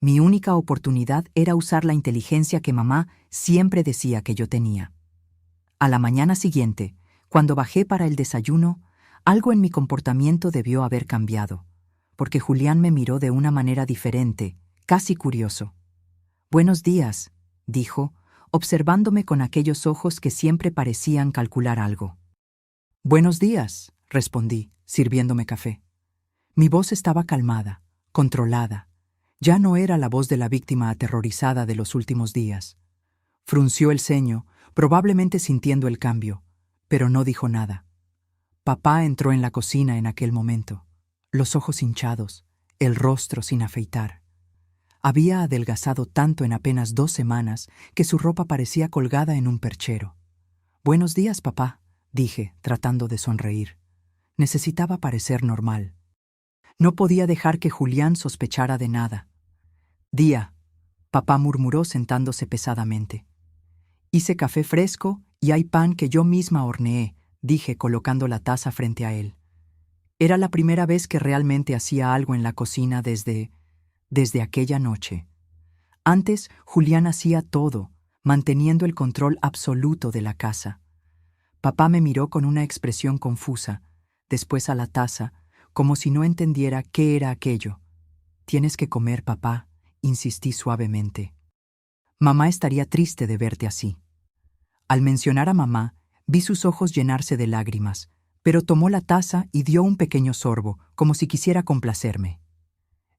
Mi única oportunidad era usar la inteligencia que mamá siempre decía que yo tenía. A la mañana siguiente, cuando bajé para el desayuno, algo en mi comportamiento debió haber cambiado, porque Julián me miró de una manera diferente, casi curioso. «Buenos días», dijo, observándome con aquellos ojos que siempre parecían calcular algo. «Buenos días», respondí, sirviéndome café. Mi voz estaba calmada, controlada. Ya no era la voz de la víctima aterrorizada de los últimos días. Frunció el ceño, probablemente sintiendo el cambio, pero no dijo nada. Papá entró en la cocina en aquel momento, los ojos hinchados, el rostro sin afeitar. Había adelgazado tanto en apenas 2 semanas que su ropa parecía colgada en un perchero. «Buenos días, papá», dije, tratando de sonreír. Necesitaba parecer normal. No podía dejar que Julián sospechara de nada. Día, papá murmuró sentándose pesadamente. Hice café fresco y hay pan que yo misma horneé, dije colocando la taza frente a él. Era la primera vez que realmente hacía algo en la cocina desde aquella noche. Antes, Julián hacía todo, manteniendo el control absoluto de la casa. Papá me miró con una expresión confusa, después a la taza, como si no entendiera qué era aquello. Tienes que comer, papá, insistí suavemente. Mamá estaría triste de verte así. Al mencionar a mamá, vi sus ojos llenarse de lágrimas, pero tomó la taza y dio un pequeño sorbo, como si quisiera complacerme.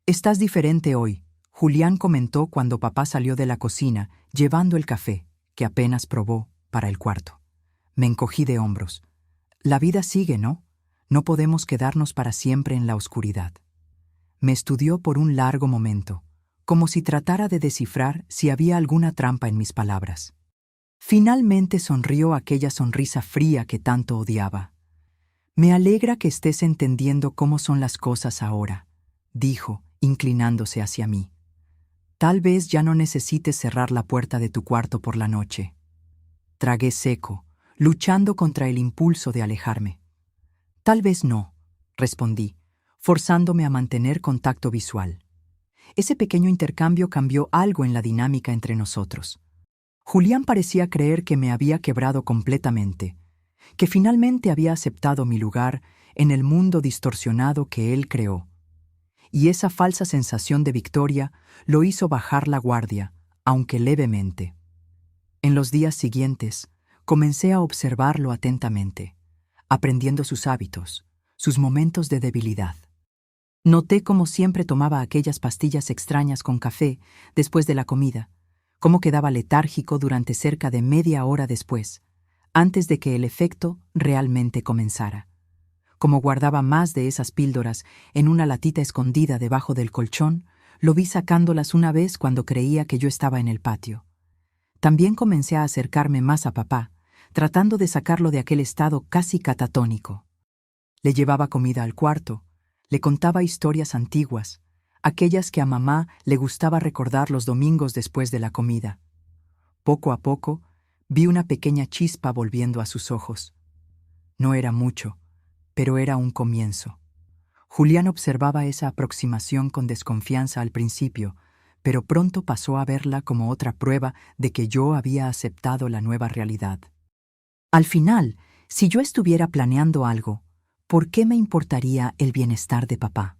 Estás diferente hoy, Julián comentó cuando papá salió de la cocina, llevando el café, que apenas probó, para el cuarto. Me encogí de hombros. La vida sigue, ¿no? No podemos quedarnos para siempre en la oscuridad. Me estudió por un largo momento, como si tratara de descifrar si había alguna trampa en mis palabras. Finalmente sonrió aquella sonrisa fría que tanto odiaba. Me alegra que estés entendiendo cómo son las cosas ahora, dijo, inclinándose hacia mí. Tal vez ya no necesites cerrar la puerta de tu cuarto por la noche. Tragué seco, luchando contra el impulso de alejarme. Tal vez no, respondí, forzándome a mantener contacto visual. Ese pequeño intercambio cambió algo en la dinámica entre nosotros. Julián parecía creer que me había quebrado completamente, que finalmente había aceptado mi lugar en el mundo distorsionado que él creó. Y esa falsa sensación de victoria lo hizo bajar la guardia, aunque levemente. En los días siguientes, comencé a observarlo atentamente, aprendiendo sus hábitos, sus momentos de debilidad. Noté cómo siempre tomaba aquellas pastillas extrañas con café después de la comida, cómo quedaba letárgico durante cerca de media hora después, antes de que el efecto realmente comenzara. Como guardaba más de esas píldoras en una latita escondida debajo del colchón, lo vi sacándolas una vez cuando creía que yo estaba en el patio. También comencé a acercarme más a papá, tratando de sacarlo de aquel estado casi catatónico. Le llevaba comida al cuarto, le contaba historias antiguas, aquellas que a mamá le gustaba recordar los domingos después de la comida. Poco a poco, vi una pequeña chispa volviendo a sus ojos. No era mucho, pero era un comienzo. Julián observaba esa aproximación con desconfianza al principio, pero pronto pasó a verla como otra prueba de que yo había aceptado la nueva realidad. Al final, si yo estuviera planeando algo, ¿por qué me importaría el bienestar de papá?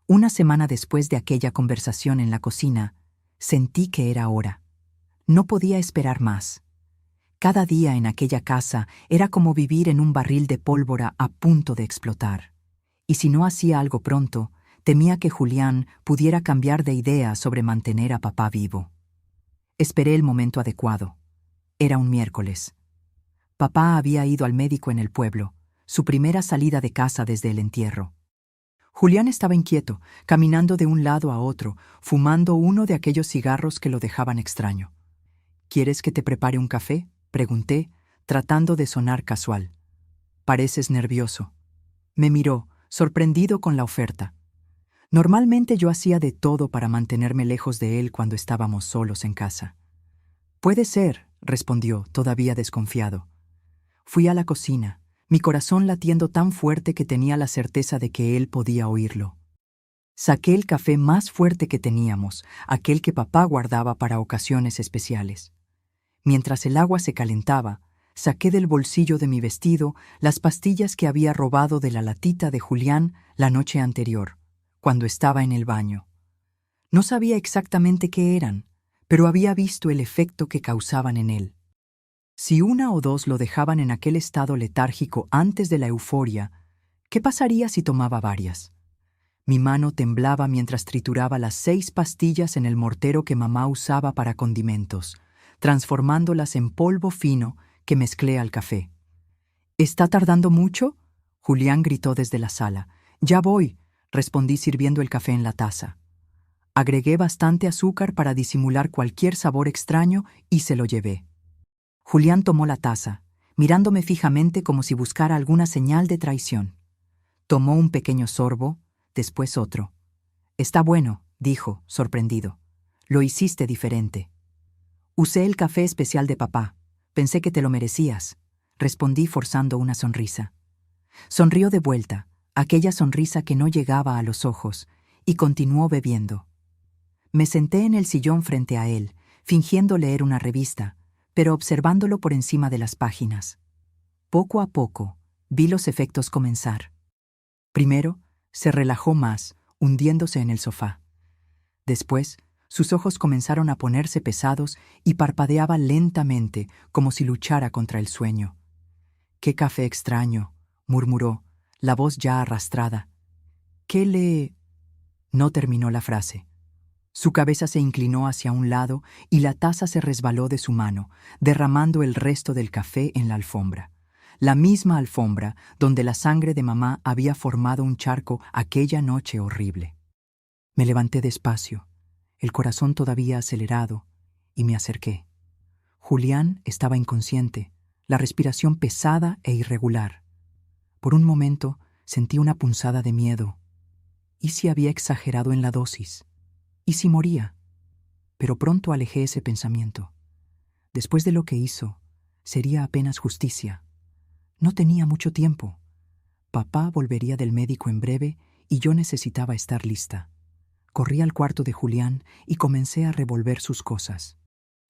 Una semana después de aquella conversación en la cocina, sentí que era hora. No podía esperar más. Cada día en aquella casa era como vivir en un barril de pólvora a punto de explotar. Y si no hacía algo pronto, temía que Julián pudiera cambiar de idea sobre mantener a papá vivo. Esperé el momento adecuado. Era un miércoles. Papá había ido al médico en el pueblo, su primera salida de casa desde el entierro. Julián estaba inquieto, caminando de un lado a otro, fumando uno de aquellos cigarros que lo dejaban extraño. ¿Quieres que te prepare un café?, pregunté, tratando de sonar casual. Pareces nervioso. Me miró, sorprendido con la oferta. Normalmente yo hacía de todo para mantenerme lejos de él cuando estábamos solos en casa. Puede ser, respondió, todavía desconfiado. Fui a la cocina, mi corazón latiendo tan fuerte que tenía la certeza de que él podía oírlo. Saqué el café más fuerte que teníamos, aquel que papá guardaba para ocasiones especiales. Mientras el agua se calentaba, saqué del bolsillo de mi vestido las pastillas que había robado de la latita de Julián la noche anterior, cuando estaba en el baño. No sabía exactamente qué eran, pero había visto el efecto que causaban en él. Si una o dos lo dejaban en aquel estado letárgico antes de la euforia, ¿qué pasaría si tomaba varias? Mi mano temblaba mientras trituraba las 6 pastillas en el mortero que mamá usaba para condimentos, transformándolas en polvo fino que mezclé al café. ¿Está tardando mucho?, Julián gritó desde la sala. Ya voy, respondí sirviendo el café en la taza. Agregué bastante azúcar para disimular cualquier sabor extraño y se lo llevé. Julián tomó la taza, mirándome fijamente como si buscara alguna señal de traición. Tomó un pequeño sorbo, después otro. Está bueno, dijo, sorprendido. Lo hiciste diferente. Usé el café especial de papá. Pensé que te lo merecías, respondí forzando una sonrisa. Sonrió de vuelta, aquella sonrisa que no llegaba a los ojos, y continuó bebiendo. Me senté en el sillón frente a él, fingiendo leer una revista, pero observándolo por encima de las páginas. Poco a poco, vi los efectos comenzar. Primero, se relajó más, hundiéndose en el sofá. Después, sus ojos comenzaron a ponerse pesados y parpadeaba lentamente, como si luchara contra el sueño. «Qué café extraño», murmuró, la voz ya arrastrada. «¿Qué le...?» No terminó la frase. Su cabeza se inclinó hacia un lado y la taza se resbaló de su mano, derramando el resto del café en la alfombra. La misma alfombra donde la sangre de mamá había formado un charco aquella noche horrible. Me levanté despacio, el corazón todavía acelerado, y me acerqué. Julián estaba inconsciente, la respiración pesada e irregular. Por un momento sentí una punzada de miedo. ¿Y si había exagerado en la dosis? ¿Y si moría? Pero pronto alejé ese pensamiento. Después de lo que hizo, sería apenas justicia. No tenía mucho tiempo. Papá volvería del médico en breve y yo necesitaba estar lista. Corrí al cuarto de Julián y comencé a revolver sus cosas.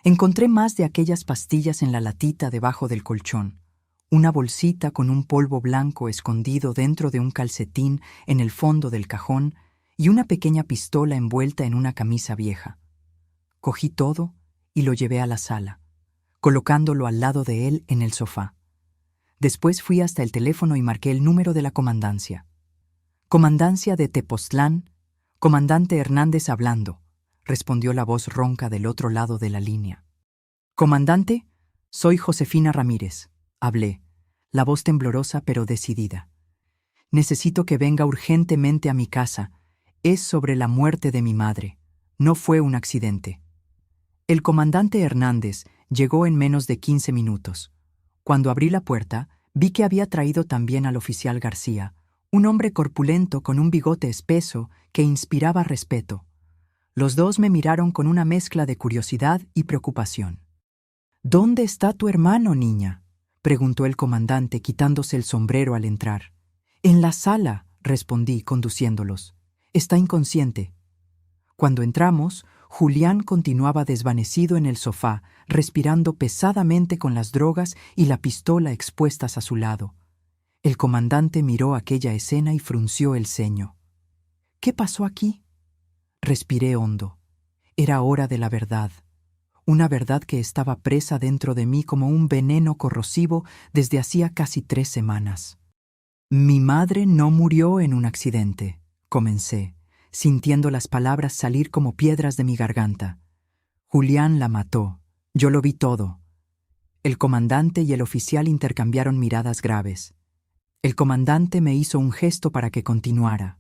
Encontré más de aquellas pastillas en la latita debajo del colchón, una bolsita con un polvo blanco escondido dentro de un calcetín en el fondo del cajón y una pequeña pistola envuelta en una camisa vieja. Cogí todo y lo llevé a la sala, colocándolo al lado de él en el sofá. Después fui hasta el teléfono y marqué el número de la comandancia. «Comandancia de Tepoztlán, comandante Hernández hablando», respondió la voz ronca del otro lado de la línea. «Comandante, soy Josefina Ramírez», hablé, la voz temblorosa pero decidida. «Necesito que venga urgentemente a mi casa. Es sobre la muerte de mi madre. No fue un accidente». El comandante Hernández llegó en menos de 15 minutos. Cuando abrí la puerta, vi que había traído también al oficial García, un hombre corpulento con un bigote espeso que inspiraba respeto. Los dos me miraron con una mezcla de curiosidad y preocupación. «¿Dónde está tu hermano, niña?», preguntó el comandante quitándose el sombrero al entrar. «En la sala», respondí, conduciéndolos. «Está inconsciente». Cuando entramos, Julián continuaba desvanecido en el sofá, respirando pesadamente con las drogas y la pistola expuestas a su lado. El comandante miró aquella escena y frunció el ceño. «¿Qué pasó aquí?». Respiré hondo. Era hora de la verdad. Una verdad que estaba presa dentro de mí como un veneno corrosivo desde hacía casi 3 semanas. «Mi madre no murió en un accidente», comencé, sintiendo las palabras salir como piedras de mi garganta. «Julián la mató. Yo lo vi todo». El comandante y el oficial intercambiaron miradas graves. El comandante me hizo un gesto para que continuara.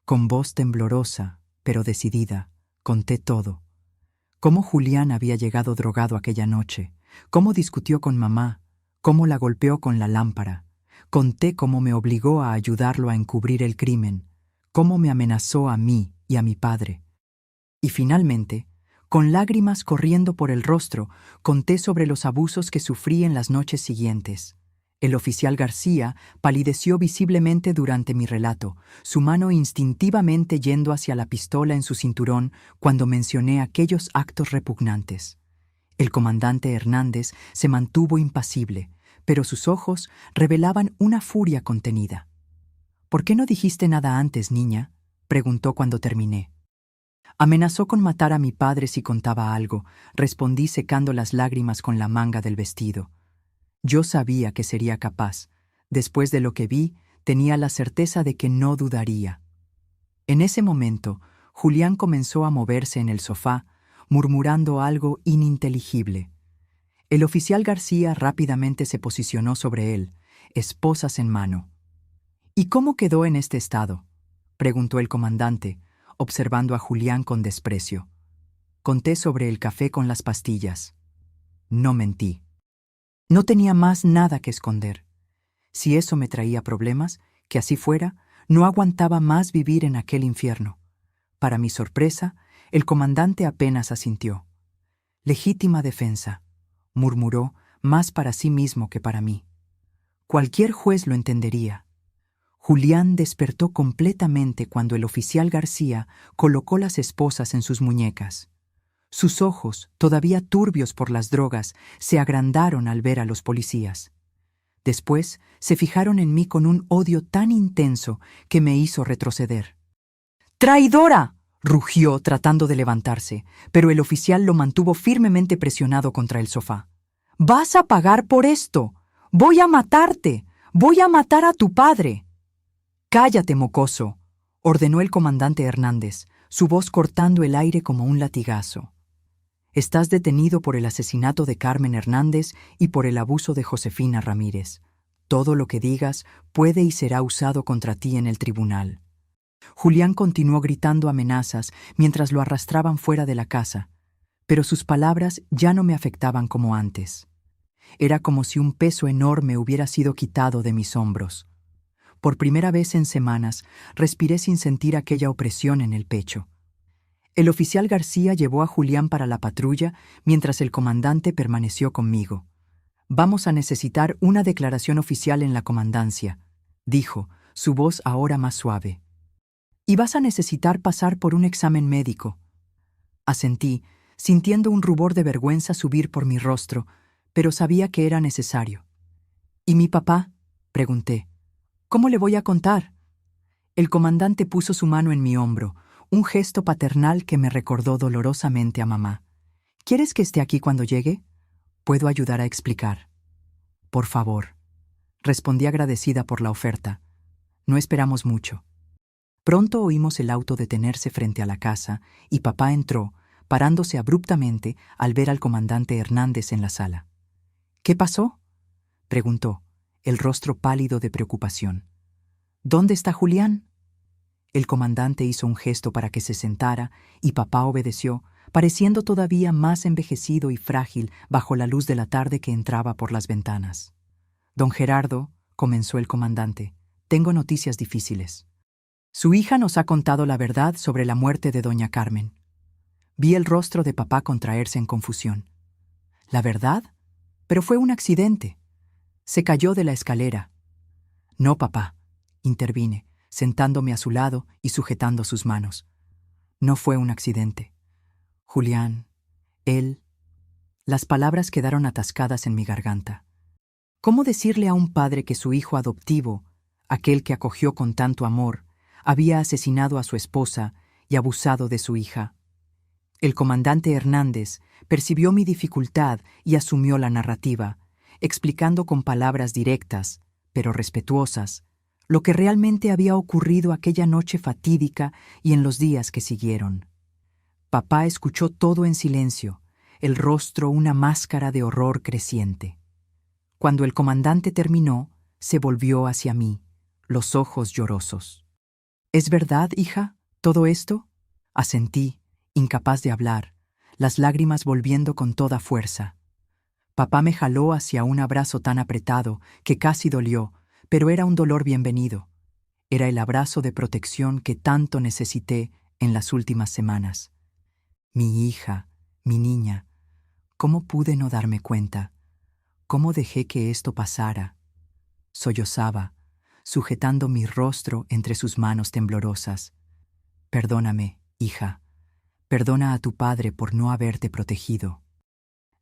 Con voz temblorosa, pero decidida, conté todo. Cómo Julián había llegado drogado aquella noche, cómo discutió con mamá, cómo la golpeó con la lámpara. Conté cómo me obligó a ayudarlo a encubrir el crimen, cómo me amenazó a mí y a mi padre. Y finalmente, con lágrimas corriendo por el rostro, conté sobre los abusos que sufrí en las noches siguientes. El oficial García palideció visiblemente durante mi relato, su mano instintivamente yendo hacia la pistola en su cinturón cuando mencioné aquellos actos repugnantes. El comandante Hernández se mantuvo impasible, pero sus ojos revelaban una furia contenida. «¿Por qué no dijiste nada antes, niña?», preguntó cuando terminé. «Amenazó con matar a mi padre si contaba algo», respondí secando las lágrimas con la manga del vestido. Yo sabía que sería capaz. Después de lo que vi, tenía la certeza de que no dudaría. En ese momento, Julián comenzó a moverse en el sofá, murmurando algo ininteligible. El oficial García rápidamente se posicionó sobre él, esposas en mano. «¿Y cómo quedó en este estado?», preguntó el comandante, observando a Julián con desprecio. Conté sobre el café con las pastillas. No mentí. No tenía más nada que esconder. Si eso me traía problemas, que así fuera, No aguantaba más vivir en aquel infierno. Para mi sorpresa, el comandante apenas asintió. Legítima defensa, murmuró, más para sí mismo que para mí. Cualquier juez lo entendería. Julián despertó completamente cuando el oficial García colocó las esposas en sus muñecas. Sus ojos, todavía turbios por las drogas, se agrandaron al ver a los policías. Después se fijaron en mí con un odio tan intenso que me hizo retroceder. ¡Traidora!, rugió tratando de levantarse, pero el oficial lo mantuvo firmemente presionado contra el sofá. «¡Vas a pagar por esto! ¡Voy a matarte! ¡Voy a matar a tu padre!». «Cállate, mocoso», ordenó el comandante Hernández, su voz cortando el aire como un latigazo. «Estás detenido por el asesinato de Carmen Hernández y por el abuso de Josefina Ramírez. Todo lo que digas puede y será usado contra ti en el tribunal». Julián continuó gritando amenazas mientras lo arrastraban fuera de la casa, pero sus palabras ya no me afectaban como antes. Era como si un peso enorme hubiera sido quitado de mis hombros. Por primera vez en semanas, respiré sin sentir aquella opresión en el pecho. El oficial García llevó a Julián para la patrulla mientras el comandante permaneció conmigo. «Vamos a necesitar una declaración oficial en la comandancia», dijo, su voz ahora más suave. «Y vas a necesitar pasar por un examen médico». Asentí, sintiendo un rubor de vergüenza subir por mi rostro, pero sabía que era necesario. «¿Y mi papá?», pregunté. «¿Cómo le voy a contar?». El comandante puso su mano en mi hombro, un gesto paternal que me recordó dolorosamente a mamá. «¿Quieres que esté aquí cuando llegue? Puedo ayudar a explicar». «Por favor», respondí agradecida por la oferta. No esperamos mucho. Pronto oímos el auto detenerse frente a la casa y papá entró, parándose abruptamente al ver al comandante Hernández en la sala. «¿Qué pasó?», preguntó, el rostro pálido de preocupación. «¿Dónde está Julián?». El comandante hizo un gesto para que se sentara y papá obedeció, pareciendo todavía más envejecido y frágil bajo la luz de la tarde que entraba por las ventanas. «Don Gerardo», comenzó el comandante, «tengo noticias difíciles. Su hija nos ha contado la verdad sobre la muerte de doña Carmen». Vi el rostro de papá contraerse en confusión. «¿La verdad? Pero fue un accidente. Se cayó de la escalera». «No, papá», intervine, sentándome a su lado y sujetando sus manos. «No fue un accidente. Julián, él...». Las palabras quedaron atascadas en mi garganta. ¿Cómo decirle a un padre que su hijo adoptivo, aquel que acogió con tanto amor, había asesinado a su esposa y abusado de su hija? El comandante Hernández percibió mi dificultad y asumió la narrativa, explicando con palabras directas, pero respetuosas, lo que realmente había ocurrido aquella noche fatídica y en los días que siguieron. Papá escuchó todo en silencio, el rostro una máscara de horror creciente. Cuando el comandante terminó, se volvió hacia mí, los ojos llorosos. «¿Es verdad, hija, todo esto?». Asentí, incapaz de hablar, las lágrimas volviendo con toda fuerza. Papá me jaló hacia un abrazo tan apretado que casi dolió, pero era un dolor bienvenido. Era el abrazo de protección que tanto necesité en las últimas semanas. «Mi hija, mi niña, ¿cómo pude no darme cuenta? ¿Cómo dejé que esto pasara?». Sollozaba, sujetando mi rostro entre sus manos temblorosas. «Perdóname, hija. Perdona a tu padre por no haberte protegido».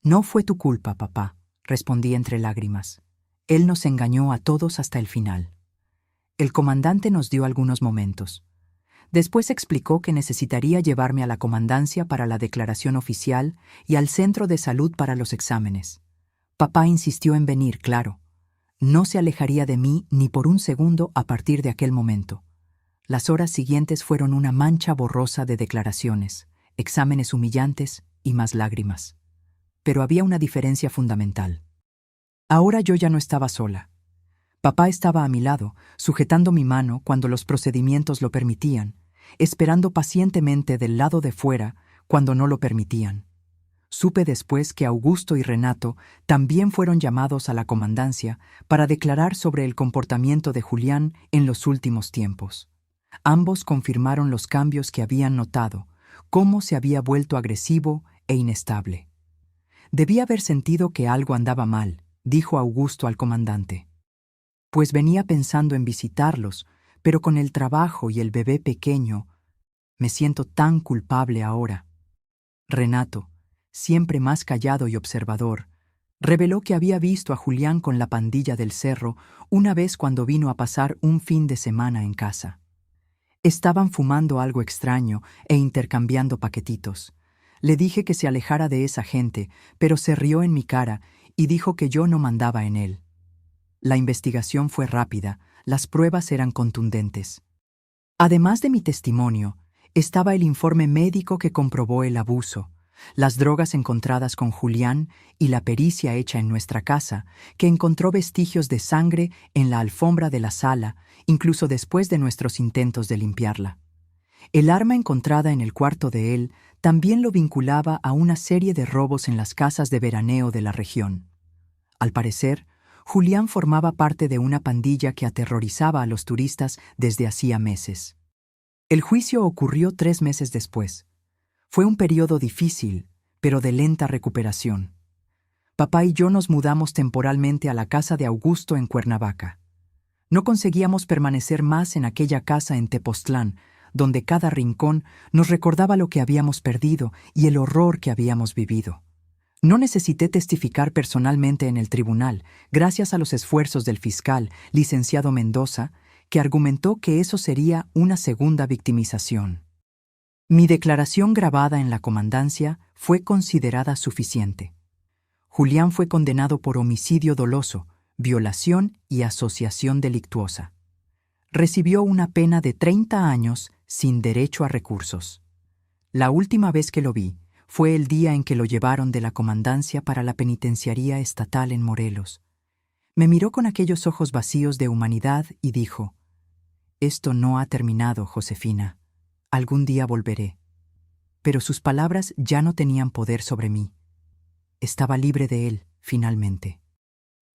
«No fue tu culpa, papá», respondí entre lágrimas. «Él nos engañó a todos hasta el final». El comandante nos dio algunos momentos. Después explicó que necesitaría llevarme a la comandancia para la declaración oficial y al centro de salud para los exámenes. Papá insistió en venir, claro. No se alejaría de mí ni por un segundo a partir de aquel momento. Las horas siguientes fueron una mancha borrosa de declaraciones, exámenes humillantes y más lágrimas. Pero había una diferencia fundamental. Ahora yo ya no estaba sola. Papá estaba a mi lado, sujetando mi mano cuando los procedimientos lo permitían, esperando pacientemente del lado de fuera cuando no lo permitían. Supe después que Augusto y Renato también fueron llamados a la comandancia para declarar sobre el comportamiento de Julián en los últimos tiempos. Ambos confirmaron los cambios que habían notado, cómo se había vuelto agresivo e inestable. Debía haber sentido que algo andaba mal, dijo Augusto al comandante. Pues venía pensando en visitarlos, pero con el trabajo y el bebé pequeño, me siento tan culpable ahora. Renato, siempre más callado y observador, reveló que había visto a Julián con la pandilla del cerro una vez cuando vino a pasar un fin de semana en casa. Estaban fumando algo extraño e intercambiando paquetitos. Le dije que se alejara de esa gente, pero se rió en mi cara y dijo que yo no mandaba en él. La investigación fue rápida, las pruebas eran contundentes. Además de mi testimonio, estaba el informe médico que comprobó el abuso, las drogas encontradas con Julián y la pericia hecha en nuestra casa, que encontró vestigios de sangre en la alfombra de la sala, incluso después de nuestros intentos de limpiarla. El arma encontrada en el cuarto de él también lo vinculaba a una serie de robos en las casas de veraneo de la región. Al parecer, Julián formaba parte de una pandilla que aterrorizaba a los turistas desde hacía meses. El juicio ocurrió 3 meses después. Fue un periodo difícil, pero de lenta recuperación. Papá y yo nos mudamos temporalmente a la casa de Augusto en Cuernavaca. No conseguíamos permanecer más en aquella casa en Tepoztlán, donde cada rincón nos recordaba lo que habíamos perdido y el horror que habíamos vivido. No necesité testificar personalmente en el tribunal, gracias a los esfuerzos del fiscal, licenciado Mendoza, que argumentó que eso sería una segunda victimización. Mi declaración grabada en la comandancia fue considerada suficiente. Julián fue condenado por homicidio doloso, violación y asociación delictuosa. Recibió una pena de 30 años sin derecho a recursos. La última vez que lo vi fue el día en que lo llevaron de la comandancia para la penitenciaría estatal en Morelos. Me miró con aquellos ojos vacíos de humanidad y dijo: «Esto no ha terminado, Josefina. Algún día volveré». Pero sus palabras ya no tenían poder sobre mí. Estaba libre de él, finalmente.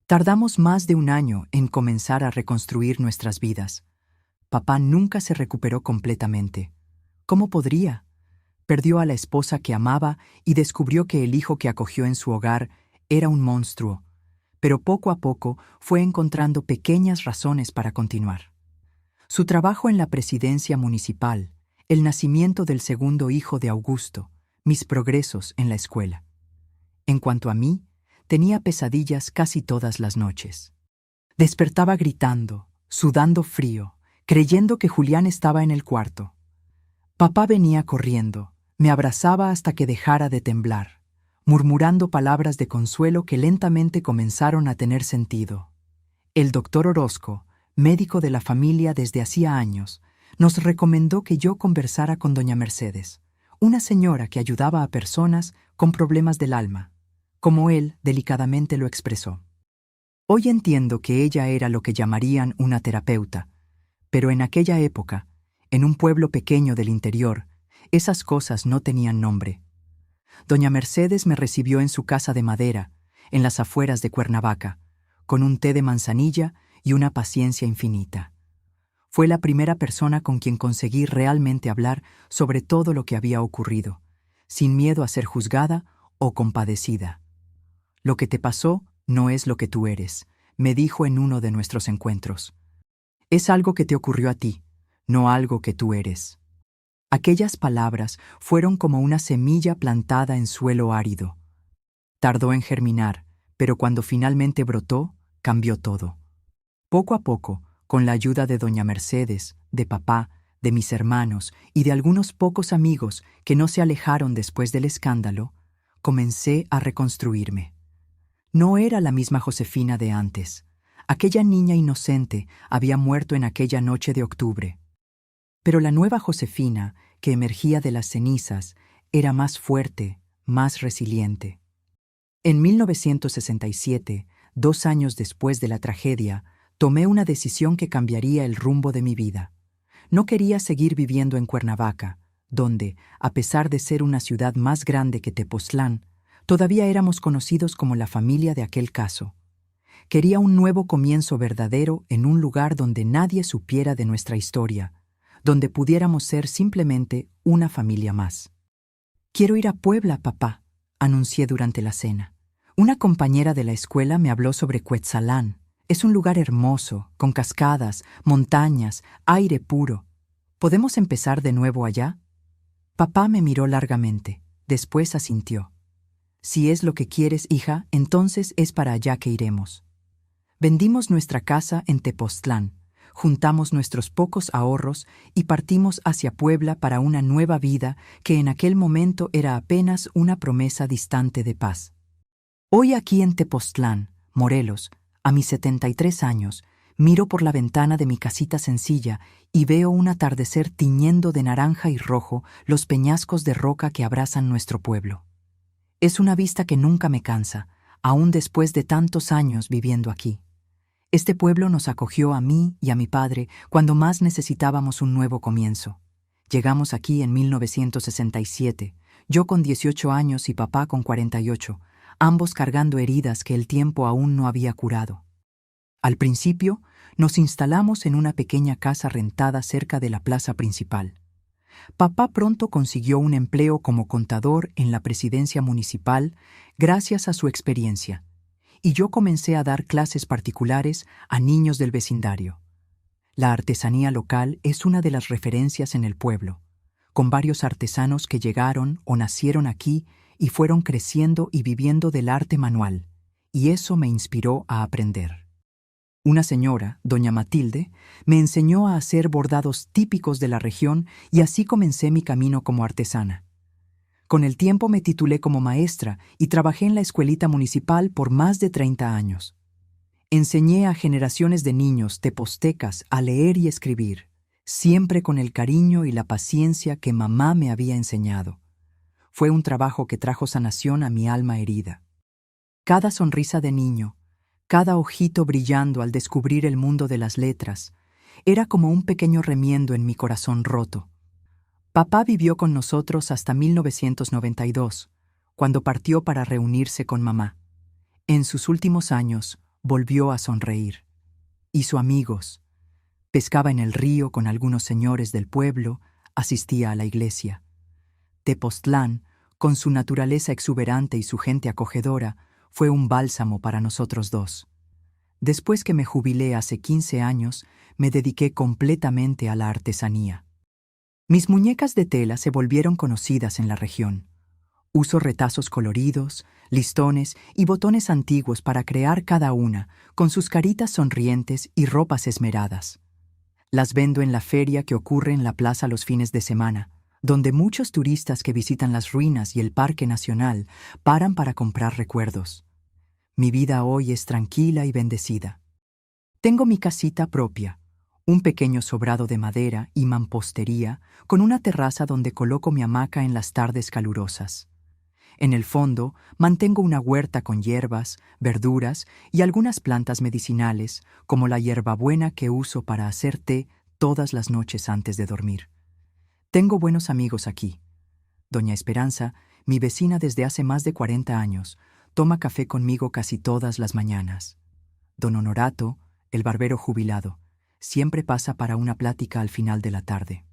Tardamos más de 1 año en comenzar a reconstruir nuestras vidas. Papá nunca se recuperó completamente. ¿Cómo podría? Perdió a la esposa que amaba y descubrió que el hijo que acogió en su hogar era un monstruo, pero poco a poco fue encontrando pequeñas razones para continuar. Su trabajo en la presidencia municipal, el nacimiento del segundo hijo de Augusto, mis progresos en la escuela. En cuanto a mí, tenía pesadillas casi todas las noches. Despertaba gritando, sudando frío, creyendo que Julián estaba en el cuarto. Papá venía corriendo, me abrazaba hasta que dejara de temblar, murmurando palabras de consuelo que lentamente comenzaron a tener sentido. El doctor Orozco, médico de la familia desde hacía años, nos recomendó que yo conversara con doña Mercedes, una señora que ayudaba a personas con problemas del alma, como él delicadamente lo expresó. Hoy entiendo que ella era lo que llamarían una terapeuta, pero en aquella época, en un pueblo pequeño del interior, esas cosas no tenían nombre. Doña Mercedes me recibió en su casa de madera, en las afueras de Cuernavaca, con un té de manzanilla y una paciencia infinita. Fue la primera persona con quien conseguí realmente hablar sobre todo lo que había ocurrido, sin miedo a ser juzgada o compadecida. «Lo que te pasó no es lo que tú eres», me dijo en uno de nuestros encuentros. «Es algo que te ocurrió a ti, no algo que tú eres». Aquellas palabras fueron como una semilla plantada en suelo árido. Tardó en germinar, pero cuando finalmente brotó, cambió todo. Poco a poco, con la ayuda de doña Mercedes, de papá, de mis hermanos y de algunos pocos amigos que no se alejaron después del escándalo, comencé a reconstruirme. No era la misma Josefina de antes. Aquella niña inocente había muerto en aquella noche de octubre. Pero la nueva Josefina, que emergía de las cenizas, era más fuerte, más resiliente. En 1967, 2 años después de la tragedia, tomé una decisión que cambiaría el rumbo de mi vida. No quería seguir viviendo en Cuernavaca, donde, a pesar de ser una ciudad más grande que Tepoztlán, Todavía éramos conocidos como la familia de aquel caso. Quería un nuevo comienzo verdadero en un lugar donde nadie supiera de nuestra historia, donde pudiéramos ser simplemente una familia más. «Quiero ir a Puebla, papá», anuncié durante la cena. Una compañera de la escuela me habló sobre Cuetzalán. Es un lugar hermoso, con cascadas, montañas, aire puro. ¿Podemos empezar de nuevo allá? Papá me miró largamente, después asintió. Si es lo que quieres, hija, entonces es para allá que iremos. Vendimos nuestra casa en Tepoztlán, juntamos nuestros pocos ahorros y partimos hacia Puebla para una nueva vida que en aquel momento era apenas una promesa distante de paz. Hoy aquí en Tepoztlán, Morelos, a mis 73 años, miro por la ventana de mi casita sencilla y veo un atardecer tiñendo de naranja y rojo los peñascos de roca que abrazan nuestro pueblo. Es una vista que nunca me cansa, aún después de tantos años viviendo aquí. Este pueblo nos acogió a mí y a mi padre cuando más necesitábamos un nuevo comienzo. Llegamos aquí en 1967, yo con 18 años y papá con 48, ambos cargando heridas que el tiempo aún no había curado. Al principio, nos instalamos en una pequeña casa rentada cerca de la plaza principal. Papá pronto consiguió un empleo como contador en la presidencia municipal gracias a su experiencia, y yo comencé a dar clases particulares a niños del vecindario. La artesanía local es una de las referencias en el pueblo, con varios artesanos que llegaron o nacieron aquí y fueron creciendo y viviendo del arte manual, y eso me inspiró a aprender. Una señora, doña Matilde, me enseñó a hacer bordados típicos de la región y así comencé mi camino como artesana. Con el tiempo me titulé como maestra y trabajé en la escuelita municipal por más de 30 años. Enseñé a generaciones de niños tepoztecas a leer y escribir, siempre con el cariño y la paciencia que mamá me había enseñado. Fue un trabajo que trajo sanación a mi alma herida. Cada sonrisa de niño, cada ojito brillando al descubrir el mundo de las letras, era como un pequeño remiendo en mi corazón roto. Papá vivió con nosotros hasta 1992, cuando partió para reunirse con mamá. En sus últimos años, volvió a sonreír. Hizo amigos. Pescaba en el río con algunos señores del pueblo, asistía a la iglesia. Tepoztlán, con su naturaleza exuberante y su gente acogedora, fue un bálsamo para nosotros dos. Después que me jubilé hace 15 años, me dediqué completamente a la artesanía. Mis muñecas de tela se volvieron conocidas en la región. Uso retazos coloridos, listones y botones antiguos para crear cada una, con sus caritas sonrientes y ropas esmeradas. Las vendo en la feria que ocurre en la plaza los fines de semana, donde muchos turistas que visitan las ruinas y el Parque Nacional paran para comprar recuerdos. Mi vida hoy es tranquila y bendecida. Tengo mi casita propia, un pequeño sobrado de madera y mampostería con una terraza donde coloco mi hamaca en las tardes calurosas. En el fondo, mantengo una huerta con hierbas, verduras y algunas plantas medicinales, como la hierbabuena que uso para hacer té todas las noches antes de dormir. Tengo buenos amigos aquí. Doña Esperanza, mi vecina desde hace más de 40 años, toma café conmigo casi todas las mañanas. Don Honorato, el barbero jubilado, siempre pasa para una plática al final de la tarde.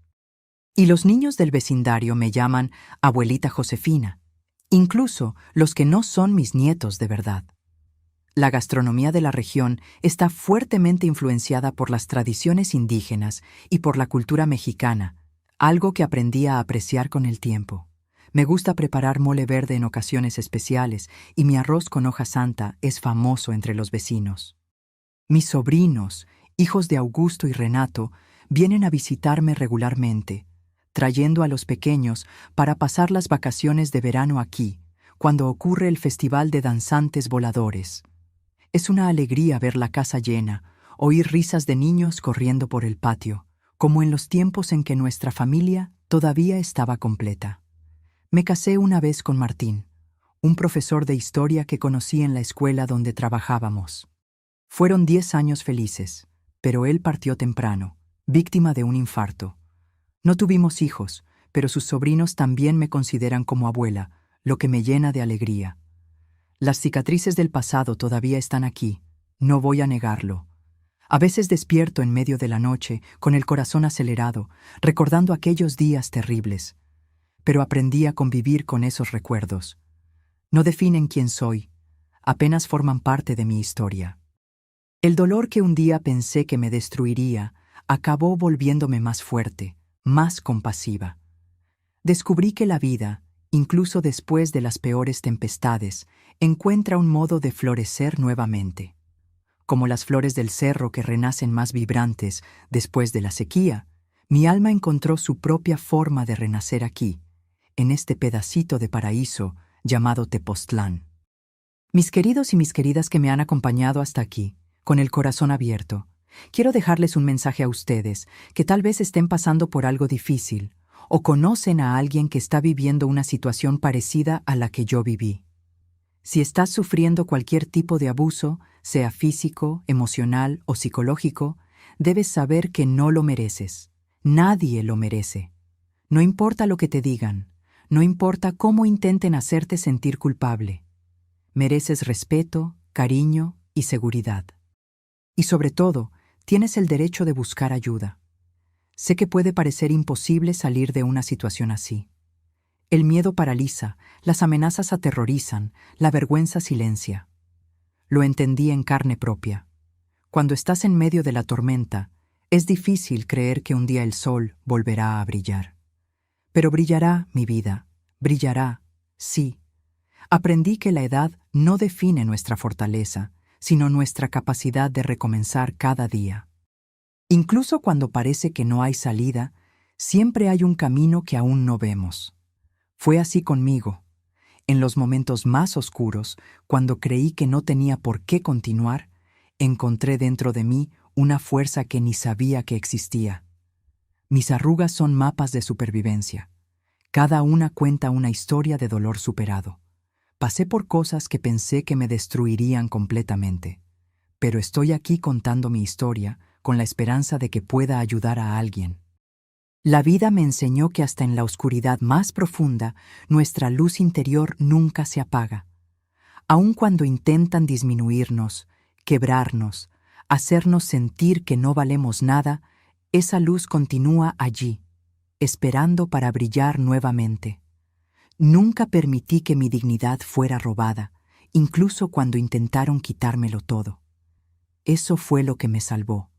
Y los niños del vecindario me llaman abuelita Josefina, incluso los que no son mis nietos de verdad. La gastronomía de la región está fuertemente influenciada por las tradiciones indígenas y por la cultura mexicana, algo que aprendí a apreciar con el tiempo. Me gusta preparar mole verde en ocasiones especiales y mi arroz con hoja santa es famoso entre los vecinos. Mis sobrinos, hijos de Augusto y Renato, vienen a visitarme regularmente, trayendo a los pequeños para pasar las vacaciones de verano aquí, cuando ocurre el Festival de Danzantes Voladores. Es una alegría ver la casa llena, oír risas de niños corriendo por el patio, como en los tiempos en que nuestra familia todavía estaba completa. Me casé una vez con Martín, un profesor de historia que conocí en la escuela donde trabajábamos. Fueron 10 años felices, pero él partió temprano, víctima de un infarto. No tuvimos hijos, pero sus sobrinos también me consideran como abuela, lo que me llena de alegría. Las cicatrices del pasado todavía están aquí, no voy a negarlo. A veces despierto en medio de la noche, con el corazón acelerado, recordando aquellos días terribles. Pero aprendí a convivir con esos recuerdos. No definen quién soy, apenas forman parte de mi historia. El dolor que un día pensé que me destruiría, acabó volviéndome más fuerte, más compasiva. Descubrí que la vida, incluso después de las peores tempestades, encuentra un modo de florecer nuevamente. Como las flores del cerro que renacen más vibrantes después de la sequía, mi alma encontró su propia forma de renacer aquí, en este pedacito de paraíso llamado Tepoztlán. Mis queridos y mis queridas que me han acompañado hasta aquí, con el corazón abierto, quiero dejarles un mensaje a ustedes que tal vez estén pasando por algo difícil o conocen a alguien que está viviendo una situación parecida a la que yo viví. Si estás sufriendo cualquier tipo de abuso, sea físico, emocional o psicológico, debes saber que no lo mereces. Nadie lo merece. No importa lo que te digan, no importa cómo intenten hacerte sentir culpable. Mereces respeto, cariño y seguridad. Y sobre todo, tienes el derecho de buscar ayuda. Sé que puede parecer imposible salir de una situación así. El miedo paraliza, las amenazas aterrorizan, la vergüenza silencia. Lo entendí en carne propia. Cuando estás en medio de la tormenta, es difícil creer que un día el sol volverá a brillar. Pero brillará, mi vida, brillará, sí. Aprendí que la edad no define nuestra fortaleza, sino nuestra capacidad de recomenzar cada día. Incluso cuando parece que no hay salida, siempre hay un camino que aún no vemos. Fue así conmigo. En los momentos más oscuros, cuando creí que no tenía por qué continuar, encontré dentro de mí una fuerza que ni sabía que existía. Mis arrugas son mapas de supervivencia. Cada una cuenta una historia de dolor superado. Pasé por cosas que pensé que me destruirían completamente, pero estoy aquí contando mi historia con la esperanza de que pueda ayudar a alguien. La vida me enseñó que hasta en la oscuridad más profunda, nuestra luz interior nunca se apaga. Aun cuando intentan disminuirnos, quebrarnos, hacernos sentir que no valemos nada, esa luz continúa allí, esperando para brillar nuevamente. Nunca permití que mi dignidad fuera robada, incluso cuando intentaron quitármelo todo. Eso fue lo que me salvó.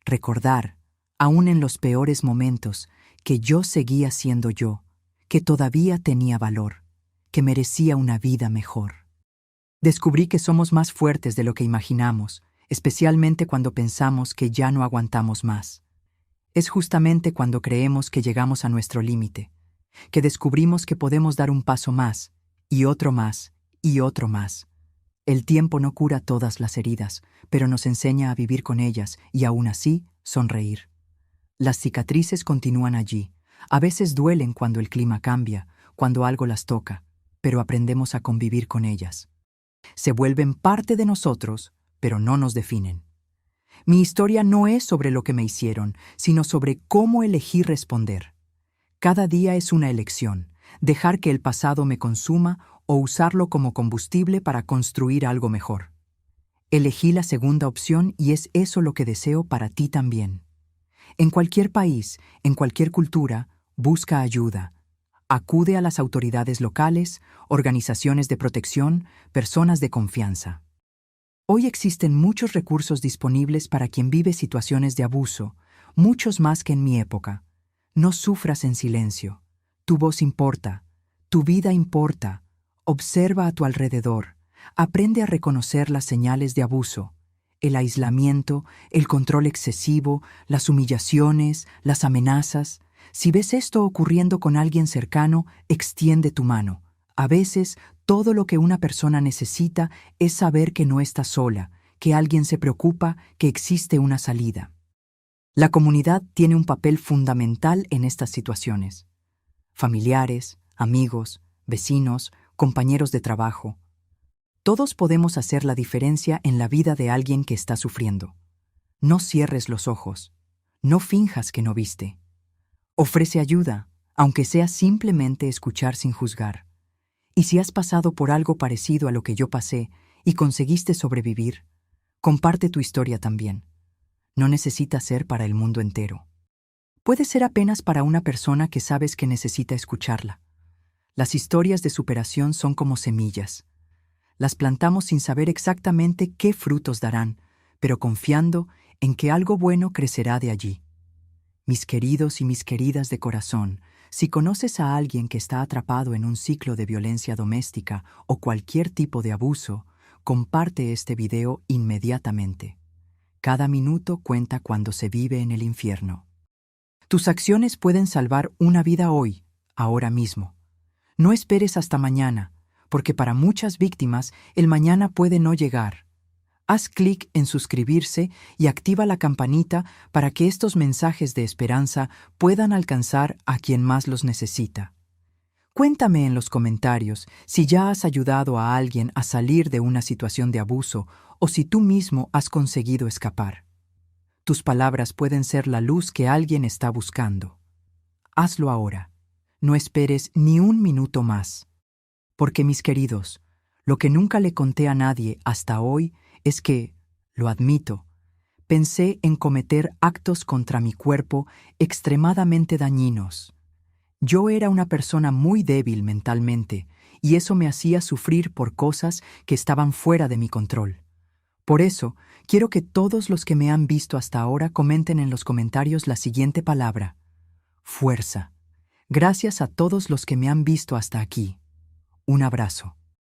Recordar, aún en los peores momentos, que yo seguía siendo yo, que todavía tenía valor, que merecía una vida mejor. Descubrí que somos más fuertes de lo que imaginamos, especialmente cuando pensamos que ya no aguantamos más. Es justamente cuando creemos que llegamos a nuestro límite, que descubrimos que podemos dar un paso más, y otro más, y otro más. El tiempo no cura todas las heridas, pero nos enseña a vivir con ellas y aún así sonreír. Las cicatrices continúan allí. A veces duelen cuando el clima cambia, cuando algo las toca, pero aprendemos a convivir con ellas. Se vuelven parte de nosotros, pero no nos definen. Mi historia no es sobre lo que me hicieron, sino sobre cómo elegí responder. Cada día es una elección, dejar que el pasado me consuma o usarlo como combustible para construir algo mejor. Elegí la segunda opción y es eso lo que deseo para ti también. En cualquier país, en cualquier cultura, busca ayuda. Acude a las autoridades locales, organizaciones de protección, personas de confianza. Hoy existen muchos recursos disponibles para quien vive situaciones de abuso, muchos más que en mi época. No sufras en silencio. Tu voz importa. Tu vida importa. Observa a tu alrededor. Aprende a reconocer las señales de abuso. El aislamiento, el control excesivo, las humillaciones, las amenazas. Si ves esto ocurriendo con alguien cercano, extiende tu mano. A veces, todo lo que una persona necesita es saber que no está sola, que alguien se preocupa, que existe una salida. La comunidad tiene un papel fundamental en estas situaciones. Familiares, amigos, vecinos, compañeros de trabajo. Todos podemos hacer la diferencia en la vida de alguien que está sufriendo. No cierres los ojos. No finjas que no viste. Ofrece ayuda, aunque sea simplemente escuchar sin juzgar. Y si has pasado por algo parecido a lo que yo pasé y conseguiste sobrevivir, comparte tu historia también. No necesita ser para el mundo entero. Puede ser apenas para una persona que sabes que necesita escucharla. Las historias de superación son como semillas. Las plantamos sin saber exactamente qué frutos darán, pero confiando en que algo bueno crecerá de allí. Mis queridos y mis queridas de corazón, si conoces a alguien que está atrapado en un ciclo de violencia doméstica o cualquier tipo de abuso, comparte este video inmediatamente. Cada minuto cuenta cuando se vive en el infierno. Tus acciones pueden salvar una vida hoy, ahora mismo. No esperes hasta mañana, porque para muchas víctimas el mañana puede no llegar. Haz clic en suscribirse y activa la campanita para que estos mensajes de esperanza puedan alcanzar a quien más los necesita. Cuéntame en los comentarios si ya has ayudado a alguien a salir de una situación de abuso o si tú mismo has conseguido escapar. Tus palabras pueden ser la luz que alguien está buscando. Hazlo ahora. No esperes ni un minuto más. Porque, mis queridos, lo que nunca le conté a nadie hasta hoy es que, lo admito, pensé en cometer actos contra mi cuerpo extremadamente dañinos. Yo era una persona muy débil mentalmente y eso me hacía sufrir por cosas que estaban fuera de mi control. Por eso, quiero que todos los que me han visto hasta ahora comenten en los comentarios la siguiente palabra: fuerza. Gracias a todos los que me han visto hasta aquí. Un abrazo.